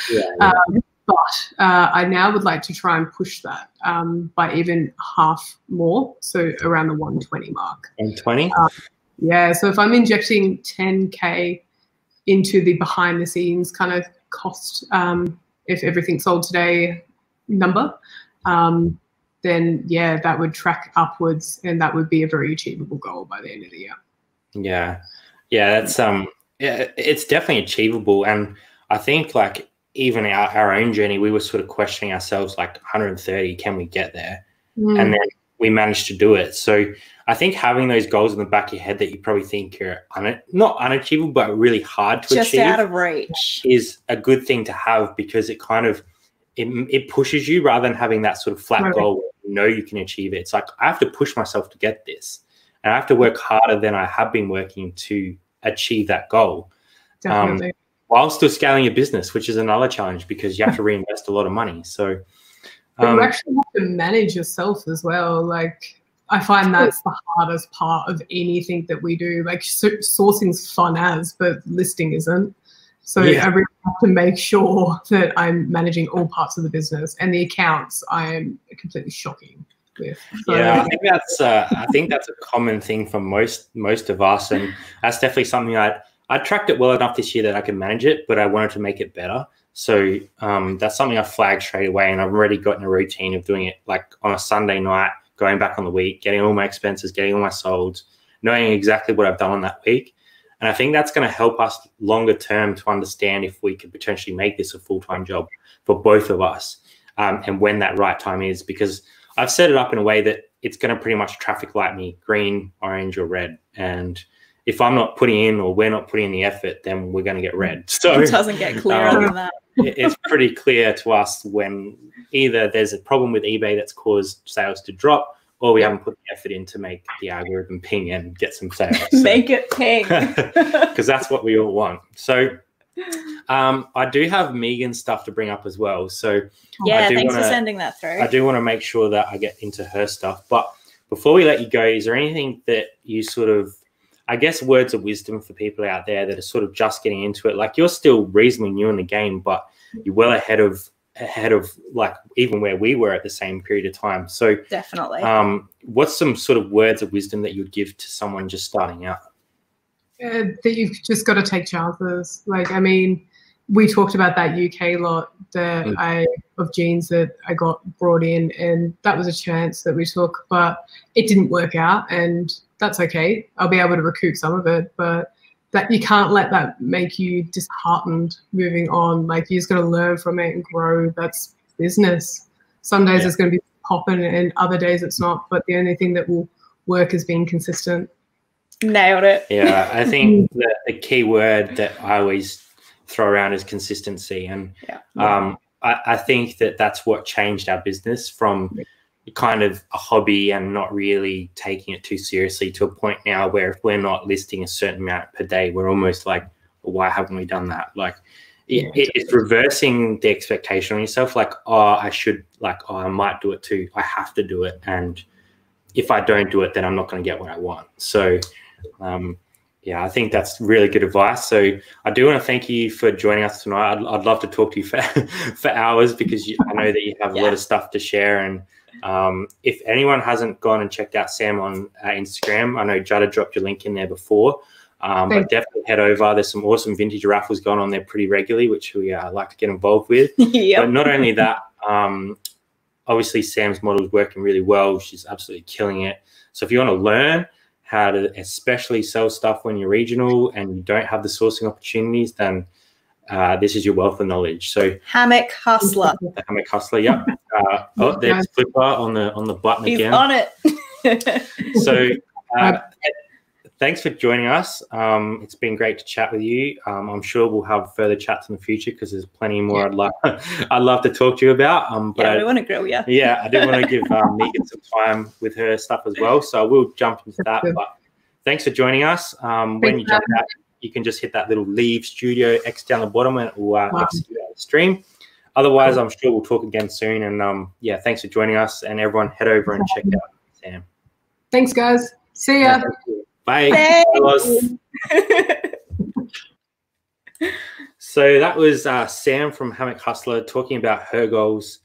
I now would like to try and push that by even half more, so around the 120 mark. 120? Yeah, so if I'm injecting 10K into the behind the scenes kind of cost, if everything's sold today number, then yeah, that would track upwards, and that would be a very achievable goal by the end of the year. Yeah, that's it's definitely achievable. And I think like even our own journey, we were sort of questioning ourselves, like 130, can we get there? And then we managed to do it. So I think having those goals in the back of your head that you probably think are not unachievable, but really hard to achieve, just out of reach, is a good thing to have, because it kind of it pushes you rather than having that sort of flat goal where you know you can achieve it. It's like, I have to push myself to get this, and I have to work harder than I have been working to achieve that goal. Definitely. While still scaling your business, which is another challenge because you have to reinvest a lot of money. So you actually have to manage yourself as well. Like, I find that's the hardest part of anything that we do. Like, sourcing's fun but listing isn't. So I really have to make sure that I'm managing all parts of the business, and the accounts I am completely shocking with. So, I think that's a common thing for most of us, and that's definitely something I tracked it well enough this year that I can manage it, but I wanted to make it better. So that's something I flagged straight away, and I've already gotten a routine of doing it like on a Sunday night, going back on the week, getting all my expenses, getting all my solds, knowing exactly what I've done on that week. And I think that's going to help us longer term to understand if we could potentially make this a full-time job for both of us, and when that right time is, because I've set it up in a way that it's going to pretty much traffic light me green, orange, or red. And if I'm not putting in, or we're not putting in the effort, then we're going to get red. So it doesn't get clearer than that. It's pretty clear to us when either there's a problem with eBay that's caused sales to drop, or we haven't put the effort in to make the algorithm ping and get some sales. So, make it ping. Because that's what we all want. So I do have Megan's stuff to bring up as well. So yeah, thanks for sending that through. I do want to make sure that I get into her stuff. But before we let you go, is there anything that you sort of, I guess, words of wisdom for people out there that are sort of just getting into it? Like, you're still reasonably new in the game, but you're well ahead of like even where we were at the same period of time. So definitely. What's some sort of words of wisdom that you would give to someone just starting out? That you've just got to take chances. Like, I mean, we talked about that UK lot of jeans that I got brought in, and that was a chance that we took, but it didn't work out, and that's okay. I'll be able to recoup some of it, but that you can't let that make you disheartened moving on. Like, you just got to learn from it and grow. That's business. Some days it's going to be popping, and other days it's not, but the only thing that will work is being consistent. Nailed it. Yeah, I think the key word that I always throw around is consistency. And I think that that's what changed our business from kind of a hobby and not really taking it too seriously to a point now where if we're not listing a certain amount per day, we're almost like, well, why haven't we done that? Like, it's reversing the expectation on yourself. Like, I might do it too. I have to do it. And if I don't do it, then I'm not going to get what I want. So, Yeah, I think that's really good advice. So I do want to thank you for joining us tonight. I'd love to talk to you for hours, because I know that you have a lot of stuff to share. And if anyone hasn't gone and checked out Sam on Instagram, I know Jada dropped your link in there before, but definitely head over. There's some awesome vintage raffles going on there pretty regularly, which we like to get involved with. But not only that, obviously Sam's model is working really well. She's absolutely killing it. So if you want to learn how to especially sell stuff when you're regional and you don't have the sourcing opportunities, then this is your wealth of knowledge. So Hammock Hustler. The Hammock Hustler, yep. There's Flipper on the button He's again. on it. So thanks for joining us. It's been great to chat with you. I'm sure we'll have further chats in the future, because there's plenty more I'd love to talk to you about. But I want to grill you. Yeah, I do want to give Megan some time with her stuff as well. So we'll jump into that. But thanks for joining us. When you jump out, you can just hit that little leave studio X down the bottom, and it will exit you out of the stream. Otherwise, I'm sure we'll talk again soon. And yeah, thanks for joining us. And everyone, head over and check out Sam. Thanks, guys. See ya. Bye. So that was Sam from Hammock Hustler talking about her goals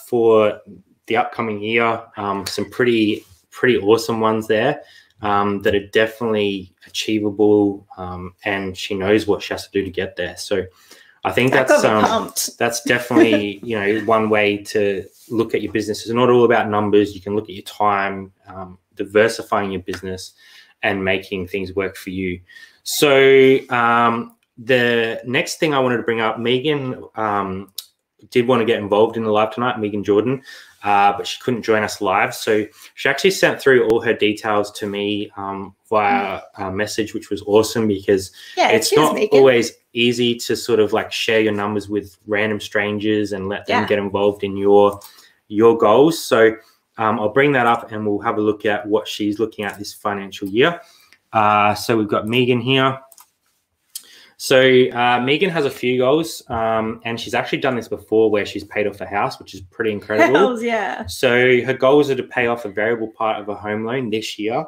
for the upcoming year. Some pretty awesome ones there that are definitely achievable, and she knows what she has to do to get there. So I think that's definitely one way to look at your business. It's not all about numbers. You can look at your time, diversifying your business, and making things work for you. So the next thing I wanted to bring up, Megan did want to get involved in the live tonight, Megan Jordan, but she couldn't join us live. So she actually sent through all her details to me via a message, which was awesome, because it's not always easy to sort of like share your numbers with random strangers and let them get involved in your goals. So I'll bring that up and we'll have a look at what she's looking at this financial year. So we've got Megan here. So Megan has a few goals, and she's actually done this before, where she's paid off a house, which is pretty incredible. Hells yeah. So her goals are to pay off a variable part of a home loan this year.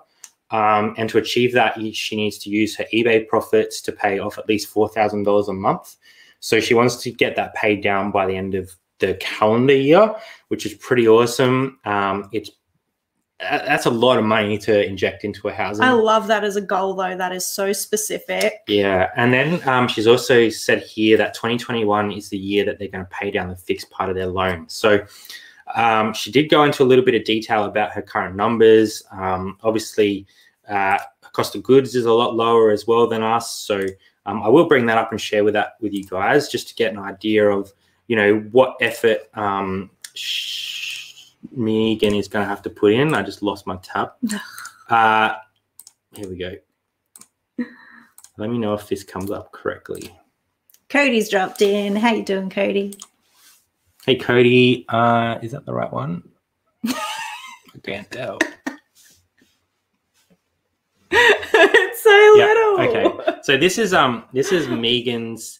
And to achieve that, she needs to use her eBay profits to pay off at least $4,000 a month. So she wants to get that paid down by the end of the calendar year, which is pretty awesome. That's a lot of money to inject into a housing. I love that as a goal, though. That is so specific. Yeah. And then she's also said here that 2021 is the year that they're going to pay down the fixed part of their loan. So she did go into a little bit of detail about her current numbers. Obviously, cost of goods is a lot lower as well than us. So I will bring that up and share with you guys, just to get an idea of, what effort Megan is going to have to put in. I just lost my tab. Here we go. Let me know if this comes up correctly. Cody's dropped in. How you doing, Cody? Hey, Cody. Is that the right one? I can't tell. It's so little. Okay. So this is Megan's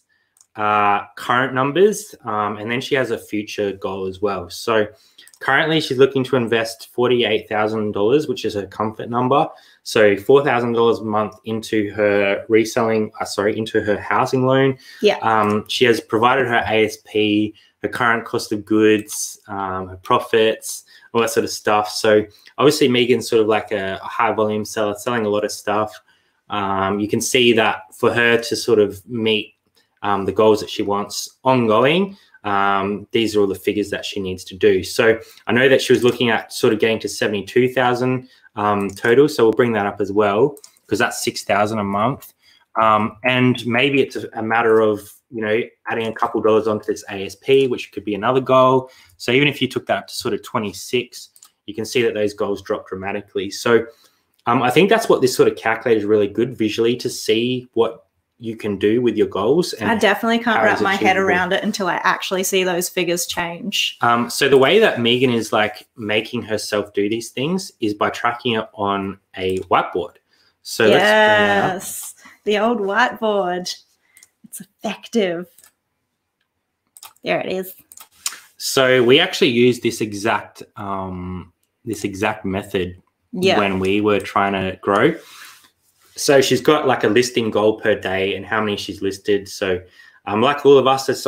current numbers, and then she has a future goal as well. So currently she's looking to invest $48,000, which is her comfort number. So $4,000 a month into her into her housing loan. Yeah. She has provided her ASP, her current cost of goods, her profits, all that sort of stuff. So obviously Megan's sort of like a high volume seller, selling a lot of stuff. You can see that for her to sort of meet the goals that she wants ongoing, these are all the figures that she needs to do. So I know that she was looking at sort of getting to 72,000 total. So we'll bring that up as well, because that's 6,000 a month. And maybe it's a matter of, adding a couple dollars onto this ASP, which could be another goal. So even if you took that to sort of 26, you can see that those goals drop dramatically. So I think that's what this sort of calculator is really good visually, to see what you can do with your goals. And I definitely can't wrap my head around it until I actually see those figures change. So the way that Megan is like making herself do these things is by tracking it on a whiteboard. So yes, the old whiteboard. It's effective. There it is. So we actually used this exact method when we were trying to grow. So she's got like a listing goal per day and how many she's listed. So like all of us, there's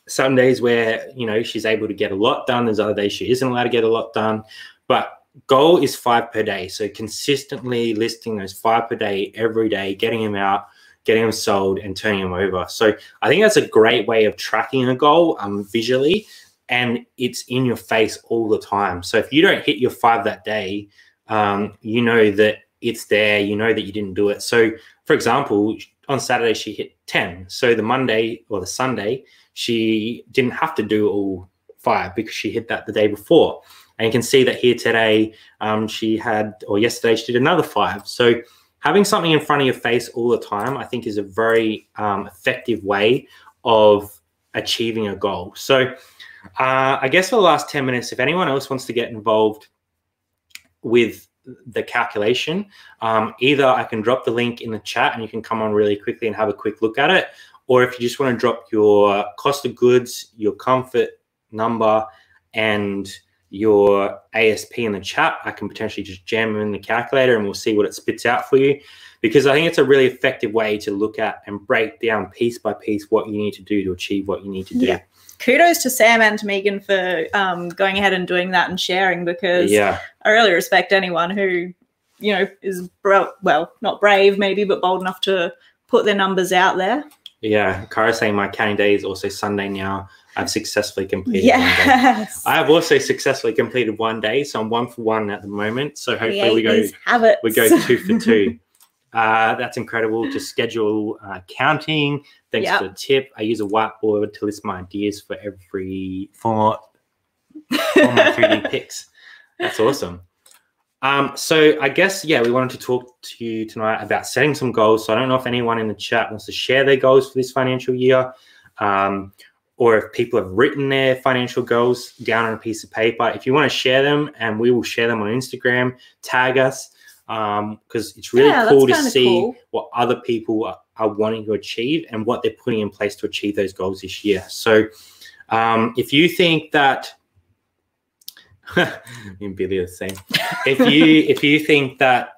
some days where, you know, she's able to get a lot done. There's other days she isn't allowed to get a lot done. But goal is 5 per day. So consistently listing those 5 per day every day, getting them out, getting them sold and turning them over. So I think that's a great way of tracking a goal visually, and it's in your face all the time. So if you don't hit your 5 that day, you know that it's there, you know that you didn't do it. So for example, on Saturday she hit 10. So the Monday or the Sunday, she didn't have to do all 5 because she hit that the day before. And you can see that here today, yesterday she did another 5. So having something in front of your face all the time, I think, is a very effective way of achieving a goal. So I guess for the last 10 minutes, if anyone else wants to get involved with the calculation, either I can drop the link in the chat and you can come on really quickly and have a quick look at it. Or if you just want to drop your cost of goods, your comfort number, and your ASP in the chat, I can potentially just jam them in the calculator and we'll see what it spits out for you. Because I think it's a really effective way to look at and break down piece by piece what you need to do to achieve what you need to do. Yeah. Kudos to Sam and to Megan for going ahead and doing that and sharing, because I really respect anyone who, you know, is, not brave maybe, but bold enough to put their numbers out there. Yeah, Kara's saying my counting day is also Sunday now. I've successfully completed one day. I have also successfully completed 1 day, so I'm 1 for 1 at the moment. So hopefully we go 2 for 2. That's incredible. To schedule counting. Thanks for the tip. I use a whiteboard to list my ideas for my 3D pics. That's awesome. So I guess, we wanted to talk to you tonight about setting some goals. So I don't know if anyone in the chat wants to share their goals for this financial year, or if people have written their financial goals down on a piece of paper. If you want to share them, and we will share them on Instagram, tag us, because it's really cool to see what other people are wanting to achieve and what they're putting in place to achieve those goals this year. So if you think that, in Billy the same, if you think that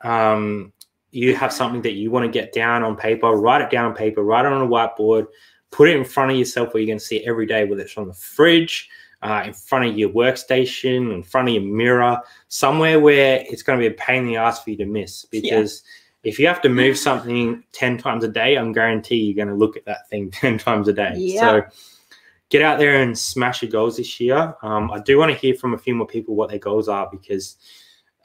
you have something that you want to get down on paper, write it down on paper, write it on a whiteboard, put it in front of yourself where you're going to see it every day, whether it's on the fridge, in front of your workstation, in front of your mirror, somewhere where it's going to be a pain in the ass for you to miss. Because if you have to move something 10 times a day, I'm guarantee you're going to look at that thing 10 times a day. So get out there and smash your goals this year. I do want to hear from a few more people what their goals are, because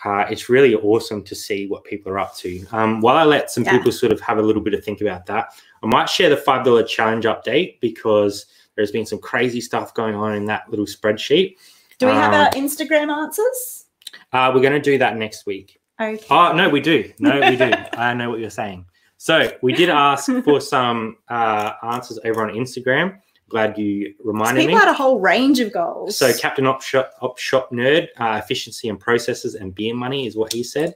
it's really awesome to see what people are up to. While I let some people sort of have a little bit of think about that, I might share the $5 challenge update, because there's been some crazy stuff going on in that little spreadsheet. Do we have our Instagram answers? We're going to do that next week. Okay. Oh, no, we do. No, we do. I know what you're saying. So we did ask for some answers over on Instagram. Glad you reminded me. People had a whole range of goals. So Captain Op Shop Nerd, efficiency and processes and beer money is what he said.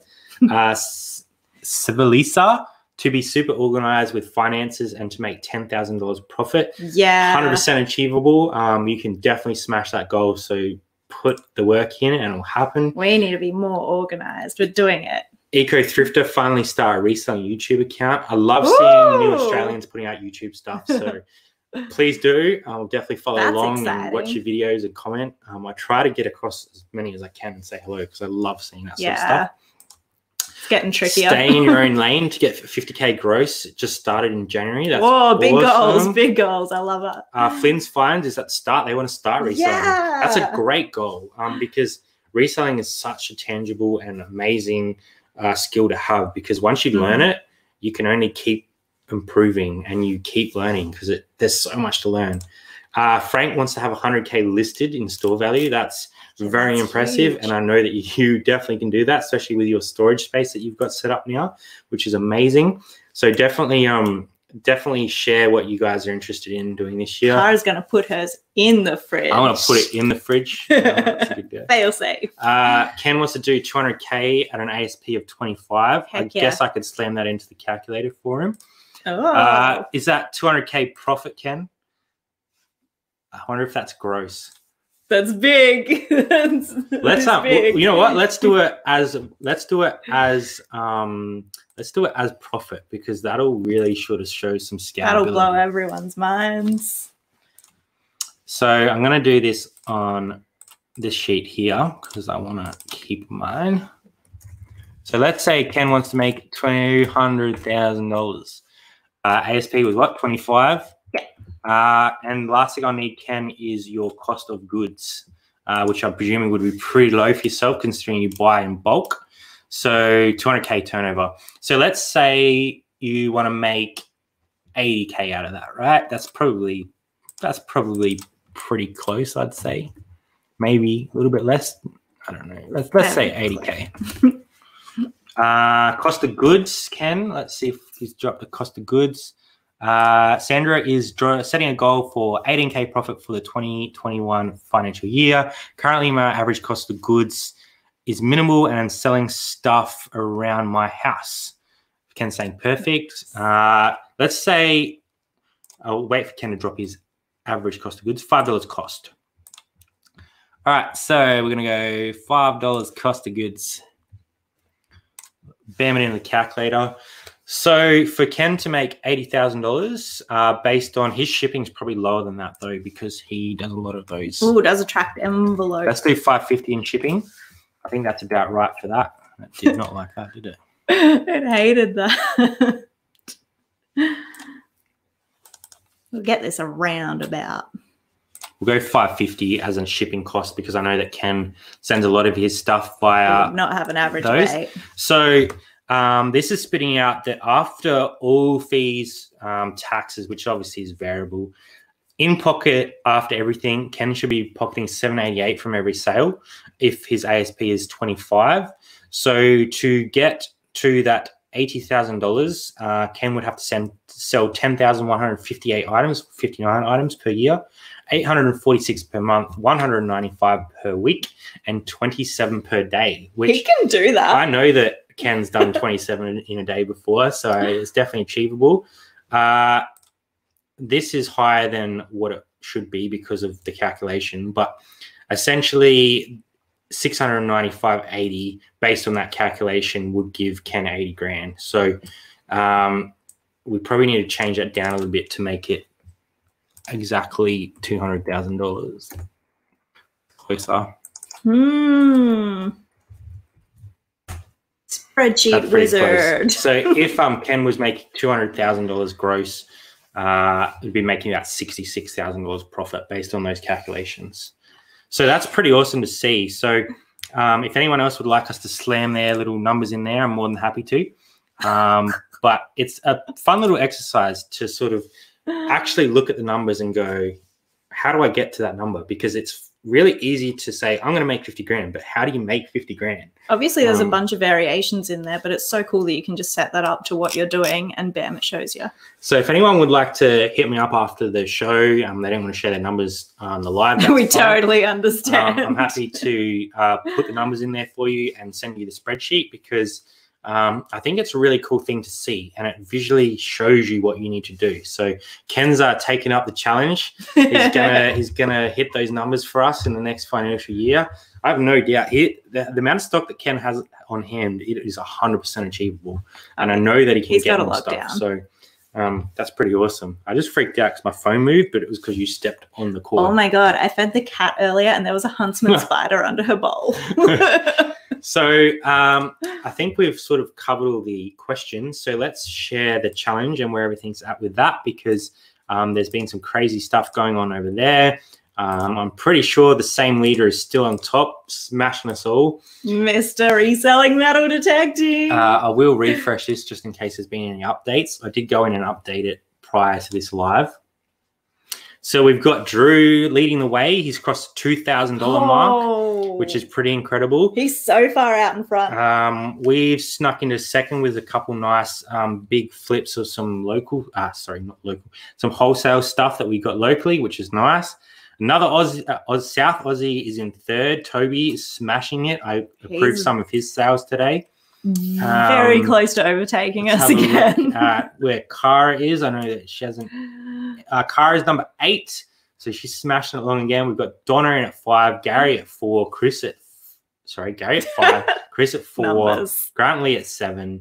Civilisa, to be super organized with finances and to make $10,000 profit. Yeah. 100% achievable. You can definitely smash that goal. So put the work in and it'll happen. We need to be more organized. We're doing it. Eco Thrifter finally started a Reselling YouTube account. I love seeing new Australians putting out YouTube stuff. So please do. I'll definitely follow along and watch your videos and comment. I try to get across as many as I can and say hello, because I love seeing that sort of stuff. It's getting trickier. Staying in your own lane to get 50K gross. It just started in January. That's big goals, big goals. I love it. Flynn's Finds is at the start. They want to start reselling. Yeah. That's a great goal, because reselling is such a tangible and amazing skill to have, because once you learn it, you can only keep improving and you keep learning, because there's so much to learn. Frank wants to have 100K listed in store value. That's very impressive, huge. And I know that you definitely can do that, especially with your storage space that you've got set up now, which is amazing. So definitely share what you guys are interested in doing this year. Kara's going to put hers in the fridge. I'm going to put it in the fridge. That's a good go. Fail safe. Ken wants to do 200K at an ASP of 25. I guess I could slam that into the calculator for him. Oh. Is that 200K profit, Ken? I wonder if that's gross. That's big. Let's big. You know what? Let's do it as profit, because that'll really sort of show some scalability. That'll blow everyone's minds. So I'm going to do this on this sheet here because I want to keep mine. So let's say Ken wants to make $200,000. ASP was what, 25? Yeah. And last thing I need, Ken, is your cost of goods, which I'm presuming would be pretty low for yourself considering you buy in bulk. So 200K turnover. So let's say you want to make 80K out of that, right? That's probably pretty close, I'd say. Maybe a little bit less. I don't know. Let's say 80K. Cost of goods, Ken. Let's see if he's dropped the cost of goods. Sandra is setting a goal for 18K profit for the 2021 financial year. Currently, my average cost of goods is minimal, and I'm selling stuff around my house. Ken's saying perfect. Let's say I'll wait for Ken to drop his average cost of goods. $5 cost. All right, so we're going to go $5 cost of goods. Bam it in the calculator. So for Ken to make $80,000, based on his shipping is probably lower than that though, because he does a lot of those. Ooh, does attract envelope. Let's do $550 in shipping. I think that's about right for that. It did not like that, did it? It hated that. We'll get this a roundabout. We'll go $550 as a shipping cost because I know that Ken sends a lot of his stuff via not have an average those. rate. So this is spitting out that after all fees, taxes, which obviously is variable, in pocket after everything, Ken should be pocketing $788 from every sale if his ASP is 25. So to get to that $80,000, Ken would have to sell 10,158 items, 59 items per year, 846 per month, 195 per week, and 27 per day. Which he can do that. I know that Ken's done 27 in a day before, so it's definitely achievable. This is higher than what it should be because of the calculation, but essentially 695.80 based on that calculation would give Ken 80 grand. So we probably need to change that down a little bit to make it exactly $200,000 closer. Spreadsheet wizard. So if Ken was making $200,000 gross, it'd be making about $66,000 profit based on those calculations. So that's pretty awesome to see. So if anyone else would like us to slam their little numbers in there, I'm more than happy to. But it's a fun little exercise to sort of actually look at the numbers and go, how do I get to that number? Because it's really easy to say, I'm going to make 50 grand, but how do you make 50 grand? Obviously, there's a bunch of variations in there, but it's so cool that you can just set that up to what you're doing and bam, it shows you. So if anyone would like to hit me up after the show, they don't want to share their numbers on the live. We totally understand. I'm happy to put the numbers in there for you and send you the spreadsheet because I think it's a really cool thing to see and it visually shows you what you need to do. So Ken's taking up the challenge. He's gonna hit those numbers for us in the next financial year. I have no doubt the amount of stock that Ken has on hand, it is 100% achievable. And I know that he can get more stuff. So that's pretty awesome. I just freaked out because my phone moved, but it was because you stepped on the cord. Oh my God, I fed the cat earlier and there was a huntsman spider under her bowl. So I think we've sort of covered all the questions. So let's share the challenge and where everything's at with that because there's been some crazy stuff going on over there. I'm pretty sure the same leader is still on top, smashing us all. Mr. Reselling Metal Detecting. I will refresh this just in case there's been any updates. I did go in and update it prior to this live. So we've got Drew leading the way. He's crossed the $2,000 mark, which is pretty incredible. He's so far out in front. We've snuck into second with a couple nice big flips of some local, some wholesale stuff that we got locally, which is nice. Another South Aussie is in third. Toby is smashing it. I approved some of his sales today. Very close to overtaking us again. Where Cara is. I know that she hasn't. Cara is number 8. So she's smashing it along again. We've got Donna in at 5, Gary at 4, Gary at 5, Chris at 4, Numbers. Grant Lee at 7,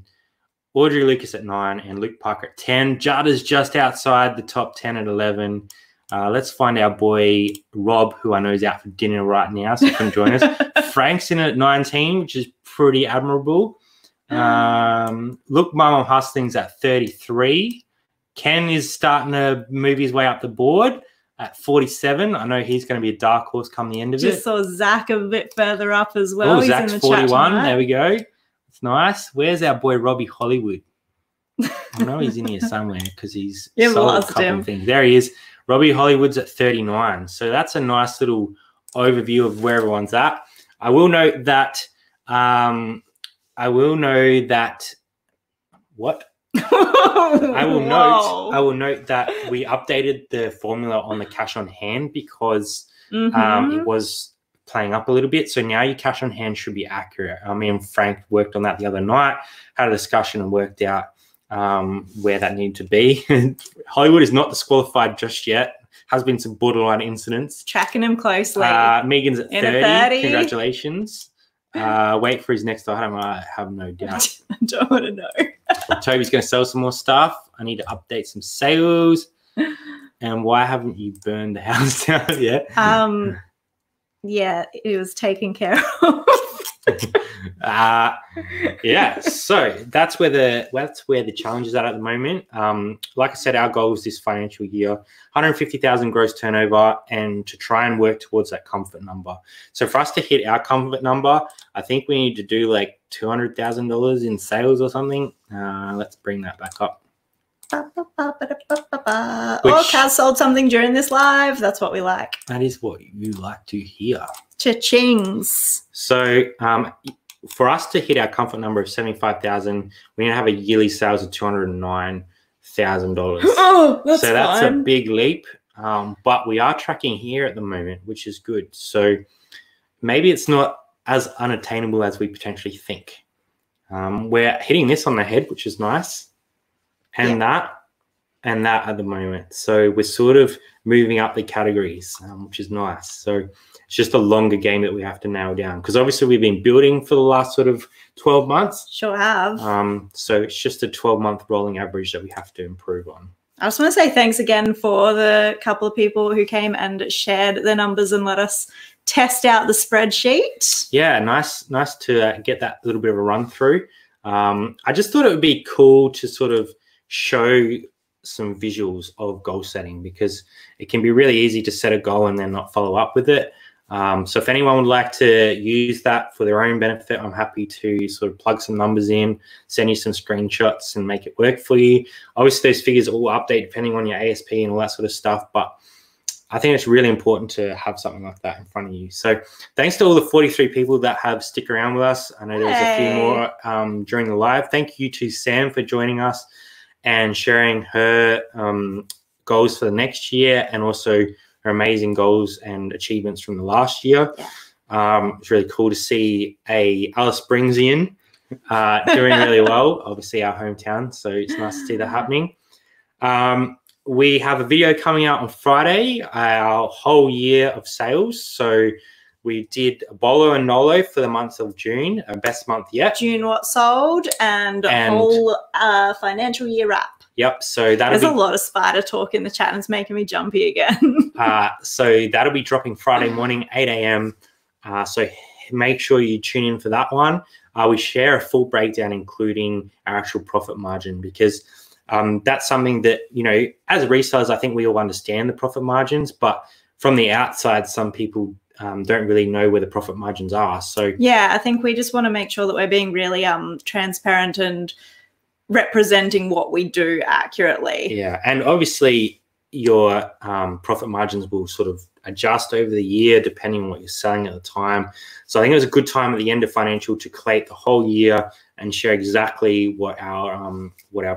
Audrey Lucas at 9, and Luke Parker at 10. Jada's just outside the top 10 at 11. Let's find our boy Rob, who I know is out for dinner right now, so he can join us. Frank's in at 19, which is pretty admirable. Look, My Mum Hustling's at 33. Ken is starting to move his way up the board at 47. I know he's going to be a dark horse come the end of it. Just saw Zach a bit further up as well. Oh, Zach's 41. There we go. It's nice. Where's our boy Robbie Hollywood? I know he's in here somewhere because he's sold a couple of things. There he is. Robbie Hollywood's at 39. So that's a nice little overview of where everyone's at. I will note that I will note that we updated the formula on the cash on hand because it was playing up a little bit. So now your cash on hand should be accurate. Me and Frank worked on that the other night, had a discussion and worked out where that needed to be. Hollywood is not disqualified just yet. Has been some borderline incidents. Tracking him closely. Megan's at 30. Congratulations. Wait for his next item. I have no doubt. I don't want to know. Toby's going to sell some more stuff. I need to update some sales. And why haven't you burned the house down yet? Yeah, it was taken care of. Yeah, so that's where the challenge is at the moment. Like I said, our goal is this financial year, 150,000 gross turnover, and to try and work towards that comfort number. So for us to hit our comfort number, I think we need to do like $200,000 in sales or something. Let's bring that back up. Kaz sold something during this live. That's what we like. That is what you like to hear. Cha-chings. So for us to hit our comfort number of 75,000, we need to have a yearly sales of $209,000. Oh, that's so that's fine. a big leap. But we are tracking here at the moment, which is good. So maybe it's not as unattainable as we potentially think. We're hitting this on the head, which is nice. And that at the moment. So we're sort of moving up the categories, which is nice. So it's just a longer game that we have to nail down because obviously we've been building for the last sort of 12 months. Sure have. So it's just a 12-month rolling average that we have to improve on. I just want to say thanks again for the couple of people who came and shared their numbers and let us test out the spreadsheet. Yeah, nice to get that little bit of a run through. I just thought it would be cool to sort of show some visuals of goal setting because it can be really easy to set a goal and then not follow up with it. So if anyone would like to use that for their own benefit, I'm happy to sort of plug some numbers in, send you some screenshots and make it work for you. Obviously, those figures all update depending on your ASP and all that sort of stuff, but I think it's really important to have something like that in front of you. So thanks to all the 43 people that have stick around with us. I know there was a few more during the live. Thank you to Sam for joining us and sharing her goals for the next year and also her amazing goals and achievements from the last year. Yeah. It's really cool to see a Alice Springsian doing really well, obviously our hometown, so it's nice to see that happening. We have a video coming out on Friday, our whole year of sales. So we did a Bolo and Nolo for the month of June, our best month yet. June what sold and a whole financial year wrap. Yep. So there's a lot of spider talk in the chat and it's making me jumpy again. So that'll be dropping Friday morning, 8 a.m. So make sure you tune in for that one. We share a full breakdown, including our actual profit margin, because that's something that, you know, as resellers, I think we all understand the profit margins, but from the outside, some people don't really know where the profit margins are. So yeah, I think we just want to make sure that we're being really transparent and representing what we do accurately. Yeah, and obviously your profit margins will sort of adjust over the year depending on what you're selling at the time. So I think it was a good time at the end of financial to collate the whole year and share exactly what our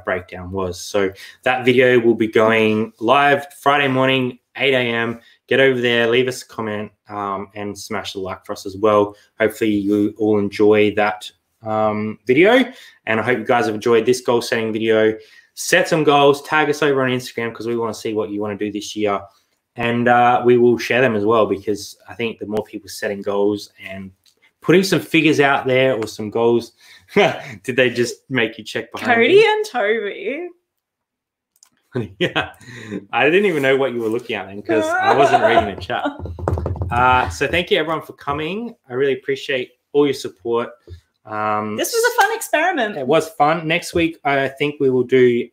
breakdown was. So that video will be going live Friday morning, 8 a.m. Get over there, leave us a comment, and smash the like for us as well. Hopefully you all enjoy that video, and I hope you guys have enjoyed this goal setting video. Set some goals, tag us over on Instagram because we want to see what you want to do this year, and we will share them as well, because I think the more people setting goals and putting some figures out there or some goals. Did they just make you check behind Cody me? and Toby? Yeah, I didn't even know what you were looking at then, because I wasn't reading the chat. So thank you everyone for coming. I really appreciate all your support. This was a fun experiment. It was fun. Next week, I think we will do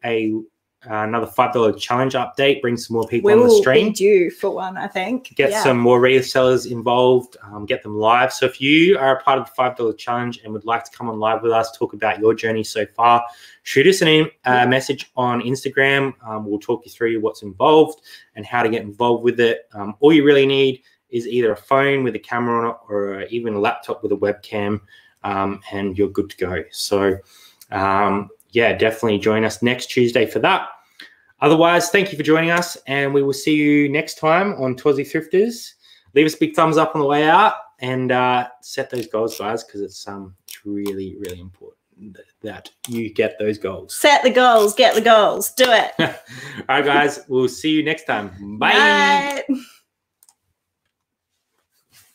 another $5 challenge update, bring some more people on the stream. We will be due for one, I think. Get some more resellers involved, get them live. So if you are a part of the $5 challenge and would like to come on live with us, talk about your journey so far, shoot us a message on Instagram. We'll talk you through what's involved and how to get involved with it. All you really need is either a phone with a camera on it or even a laptop with a webcam, and you're good to go. So yeah, definitely join us next Tuesday for that. Otherwise, thank you for joining us, and we will see you next time on Aussie Thrifters. Leave us a big thumbs up on the way out, and set those goals, guys, because it's really, really important that you get those goals. Set the goals, get the goals, do it. All right, guys, we'll see you next time. Bye. Bye.